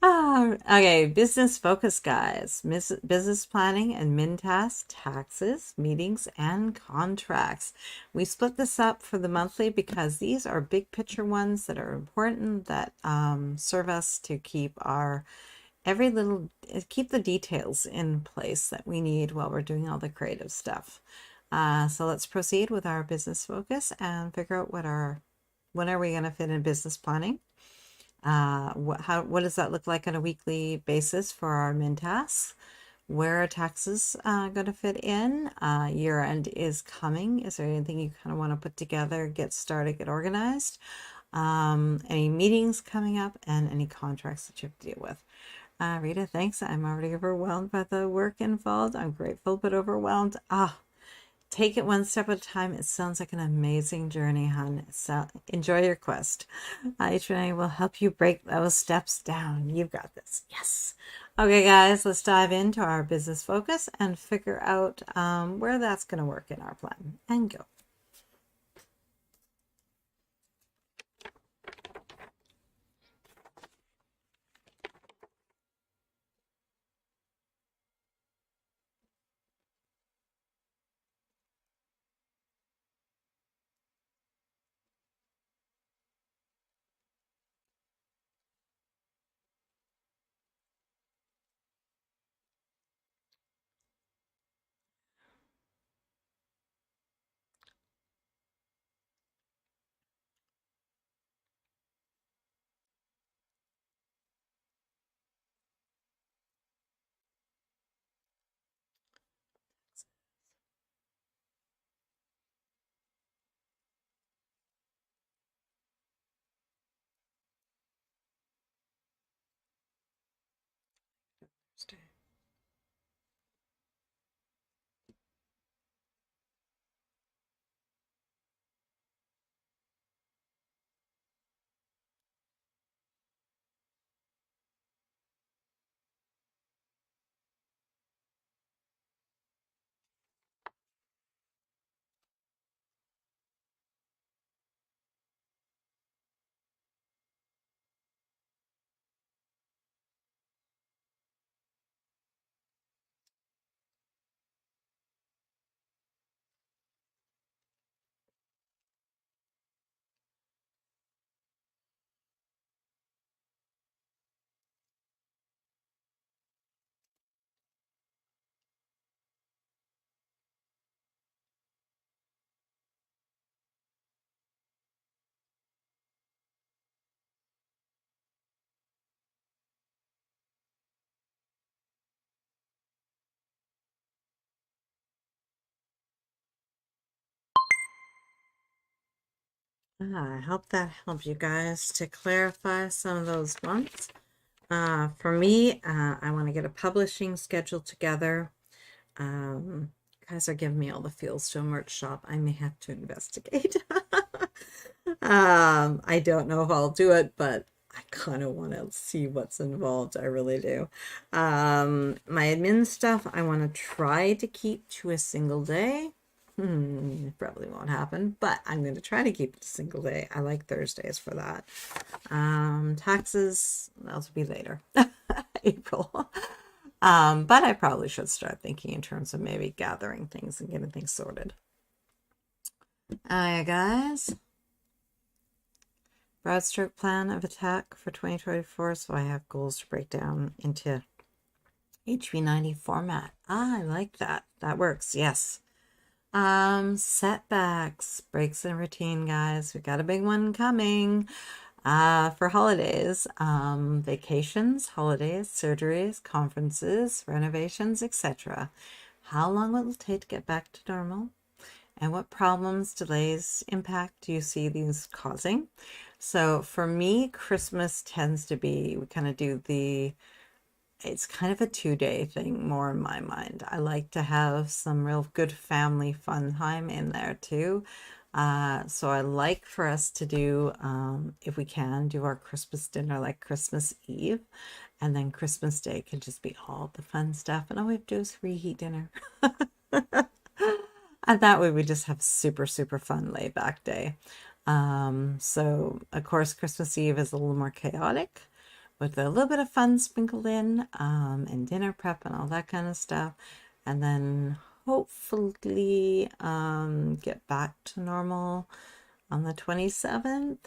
Okay, business focus, guys. Business planning and MinTask, taxes, meetings, and contracts. We split this up for the monthly because these are big picture ones that are important that serve us to keep our keep the details in place that we need while we're doing all the creative stuff. So let's proceed with our business focus and figure out when are we going to fit in business planning. What does that look like on a weekly basis for our min tasks? Where are taxes going to fit in? Year end is coming. Is there anything you kind of want to put together, get started, get organized? Any meetings coming up, and any contracts that you have to deal with. Rita, thanks. I'm already overwhelmed by the work involved. I'm grateful but overwhelmed. Take it one step at a time. It sounds like an amazing journey, hon. So enjoy your quest. HNA will help you break those steps down. You've got this. Yes. Okay, guys, let's dive into our business focus and figure out where that's going to work in our plan. And go. I hope that helps you guys to clarify some of those ones. For me, I want to get a publishing schedule together. Guys are giving me all the feels to a merch shop. I may have to investigate. I don't know if I'll do it, but I kind of want to see what's involved. I really do. My admin stuff, I want to try to keep to a single day. It probably won't happen, but I'm going to try to keep it a single day. I like Thursdays for that. Taxes, that'll be later. April. But I probably should start thinking in terms of maybe gathering things and getting things sorted. Alright, guys. Broad stroke plan of attack for 2024. So I have goals to break down into HV90 format. I like that. That works. Yes. Setbacks, breaks in routine, guys. We got a big one coming. For holidays, vacations, holidays, surgeries, conferences, renovations, etc. How long will it take to get back to normal? And what problems, delays, impact do you see these causing? So for me, Christmas tends to be, we kind of do it's kind of a 2-day thing more in my mind. I like to have some real good family fun time in there too. So I like for us to do, if we can, do our Christmas dinner like Christmas Eve. And then Christmas Day can just be all the fun stuff. And all we have to do is reheat dinner. And that way we just have super, super fun laid back day. So of course, Christmas Eve is a little more chaotic with a little bit of fun sprinkled in, and dinner prep and all that kind of stuff. And then hopefully get back to normal on the 27th.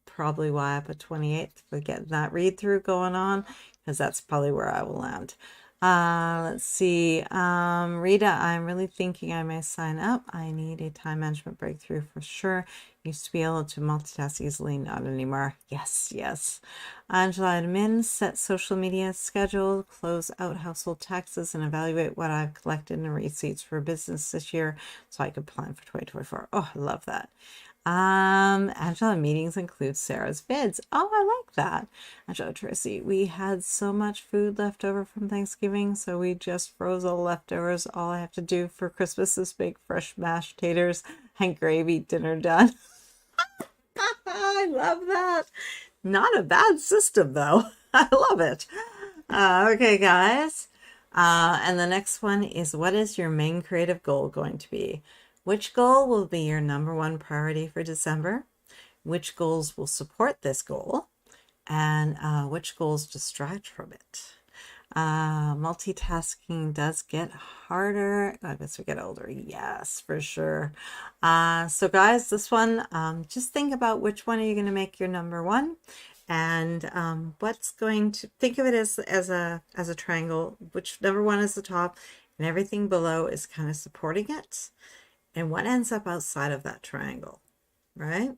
Probably why I put 28th, but get that read through going on, because that's probably where I will land. Let's see. Rita, I'm really thinking I may sign up. I need a time management breakthrough for sure. Used to be able to multitask easily, not anymore. Yes, yes. Angela, admin, set social media schedule, close out household taxes, and evaluate what I've collected in receipts for business this year so I could plan for 2024. Oh, I love that. Angela, meetings include Sarah's vids. Oh, I like that. Angela Tracy, we had so much food left over from Thanksgiving, so we just froze all leftovers. All I have to do for Christmas is make fresh mashed taters and gravy. Dinner done. I love that. Not a bad system, though. I love it. Okay, guys. And the next one is, what is your main creative goal going to be? Which goal will be your number one priority for December? Which goals will support this goal? And which goals distract from it? Multitasking does get harder as we get older. Yes, for sure. So guys, this one, just think about which one are you going to make your number one, and what's going to, think of it as a triangle. Which number one is the top, and everything below is kind of supporting it. And what ends up outside of that triangle, right?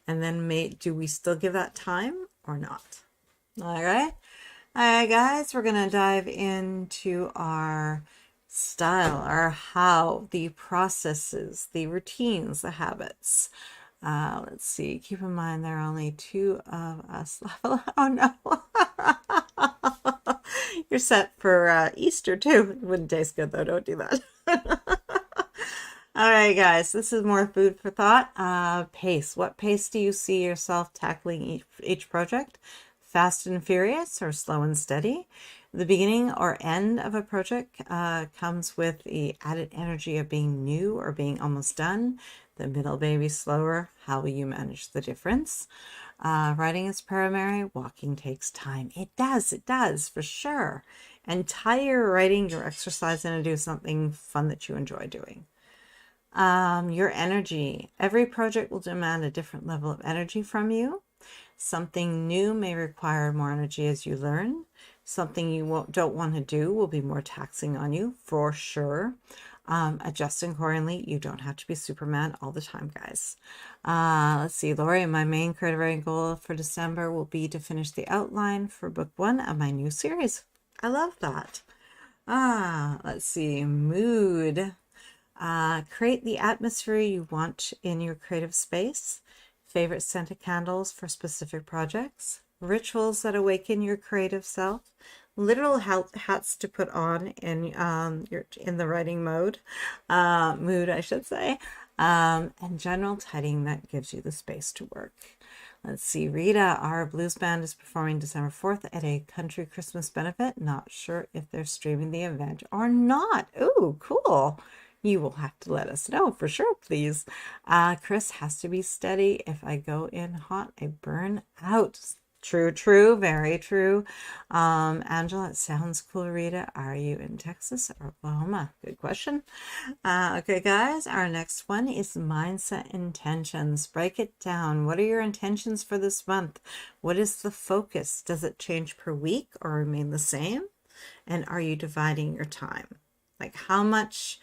And then do we still give that time or not? All right. All right, guys, we're going to dive into our style, our how, the processes, the routines, the habits. Let's see. Keep in mind there are only 2 of us left. Oh, no. You're set for Easter, too. It wouldn't taste good, though. Don't do that. All right, guys, this is more food for thought. Pace. What pace do you see yourself tackling each project? Fast and furious or slow and steady? The beginning or end of a project comes with the added energy of being new or being almost done. The middle may be slower. How will you manage the difference? Writing is primary. Walking takes time. It does, for sure. And tie your writing, your exercise in, and do something fun that you enjoy doing. Your energy. Every project will demand a different level of energy from you. Something new may require more energy as you learn. Something you don't want to do will be more taxing on you, for sure. Adjust accordingly. You don't have to be Superman all the time, guys. Let's see, Lori, my main creative writing goal for December will be to finish the outline for book 1 of my new series. I love that. Let's see, mood. Create the atmosphere you want in your creative space. Favorite scented candles for specific projects. Rituals that awaken your creative self. Literal hats to put on in the writing mood, I should say. And general tidying that gives you the space to work. Let's see, Rita, our blues band is performing December 4th at a country Christmas benefit. Not sure if they're streaming the event or not. Ooh, cool. You will have to let us know for sure, please. Chris, has to be steady. If I go in hot, I burn out. True, very true. Angela, it sounds cool, Rita. Are you in Texas or Oklahoma? Good question. Okay, guys, our next one is mindset intentions. Break it down. What are your intentions for this month? What is the focus? Does it change per week or remain the same? And are you dividing your time? Like how much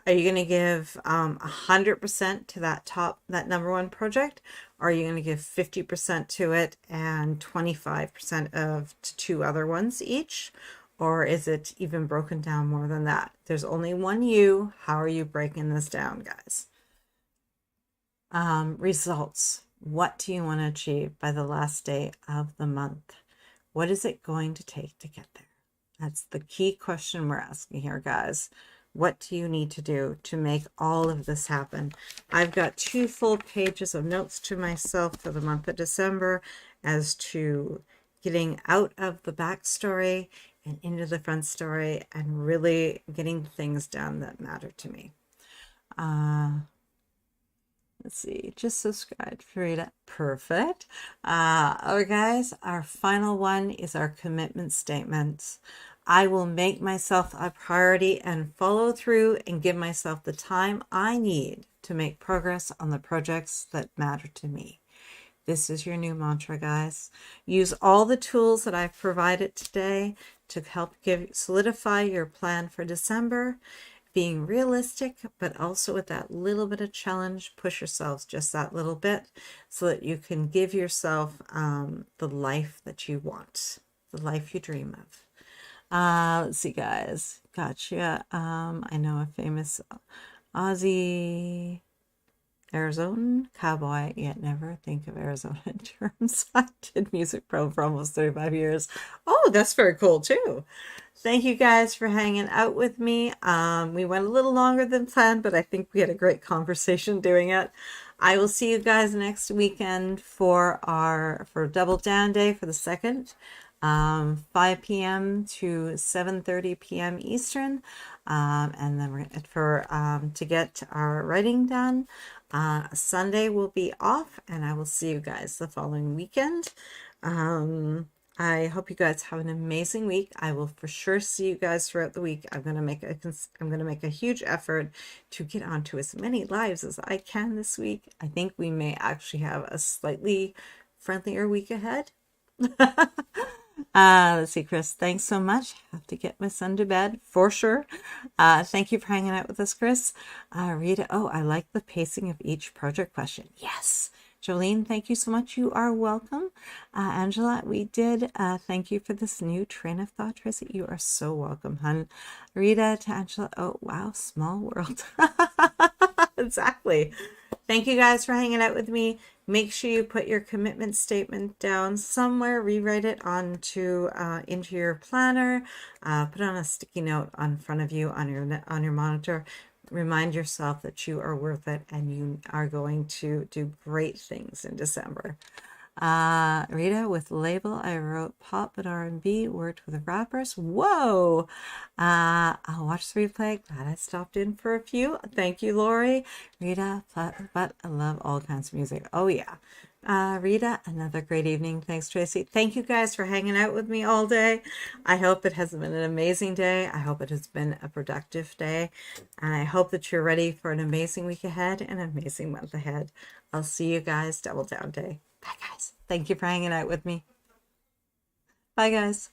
Are you going to give 100% to that number one project? Or are you going to give 50% to it and 25% of to two other ones each? Or is it even broken down more than that? There's only one you. How are you breaking this down, guys? Results. What do you want to achieve by the last day of the month? What is it going to take to get there? That's the key question we're asking here, guys. What do you need to do to make all of this happen? I've got 2 full pages of notes to myself for the month of December as to getting out of the backstory and into the front story and really getting things done that matter to me. Let's see, just subscribe for it. Perfect. All right, guys, our final one is our commitment statements. I will make myself a priority and follow through and give myself the time I need to make progress on the projects that matter to me. This is your new mantra, guys. Use all the tools that I've provided today to help solidify your plan for December. Being realistic, but also with that little bit of challenge, push yourselves just that little bit so that you can give yourself the life that you want, the life you dream of. Let's see, guys. Gotcha. I know a famous Aussie Arizona cowboy, yet never think of Arizona in terms. I did music pro for almost 35 years. Oh, that's very cool too. Thank you guys for hanging out with me. We went a little longer than planned, but I think we had a great conversation doing it. I will see you guys next weekend for Double Down Day for the 2nd, 5 p.m. to 7:30 p.m. Eastern, and then we're to get our writing done. Sunday will be off, and I will see you guys the following weekend. I hope you guys have an amazing week. I will for sure see you guys throughout the week. I'm gonna make a huge effort to get onto as many lives as I can this week. I think we may actually have a slightly friendlier week ahead. Let's see, Chris, thanks so much. Have to get my son to bed for sure. Thank you for hanging out with us, Chris. Rita, oh, I like the pacing of each project question. Yes. Jolene, thank you so much. You are welcome. Angela, we did. Thank you for this new train of thought, Tracy. You are so welcome, hon. Rita to Angela. Oh, wow. Small world. Exactly. Thank you guys for hanging out with me. Make sure you put your commitment statement down somewhere. Rewrite it onto into your planner. Put on a sticky note on front of you on your monitor. Remind yourself that you are worth it and you are going to do great things in December. Rita, with label, I wrote pop and R&B, worked with rappers. Whoa! I'll watch the replay. Glad I stopped in for a few. Thank you, Lori. Rita, but I love all kinds of music. Oh, yeah. Rita, another great evening. Thanks, Tracy. Thank you guys for hanging out with me all day. I hope it has been an amazing day. I hope it has been a productive day. And I hope that you're ready for an amazing week ahead and an amazing month ahead. I'll see you guys Double Down Day. Bye, guys. Thank you for hanging out with me. Bye, guys.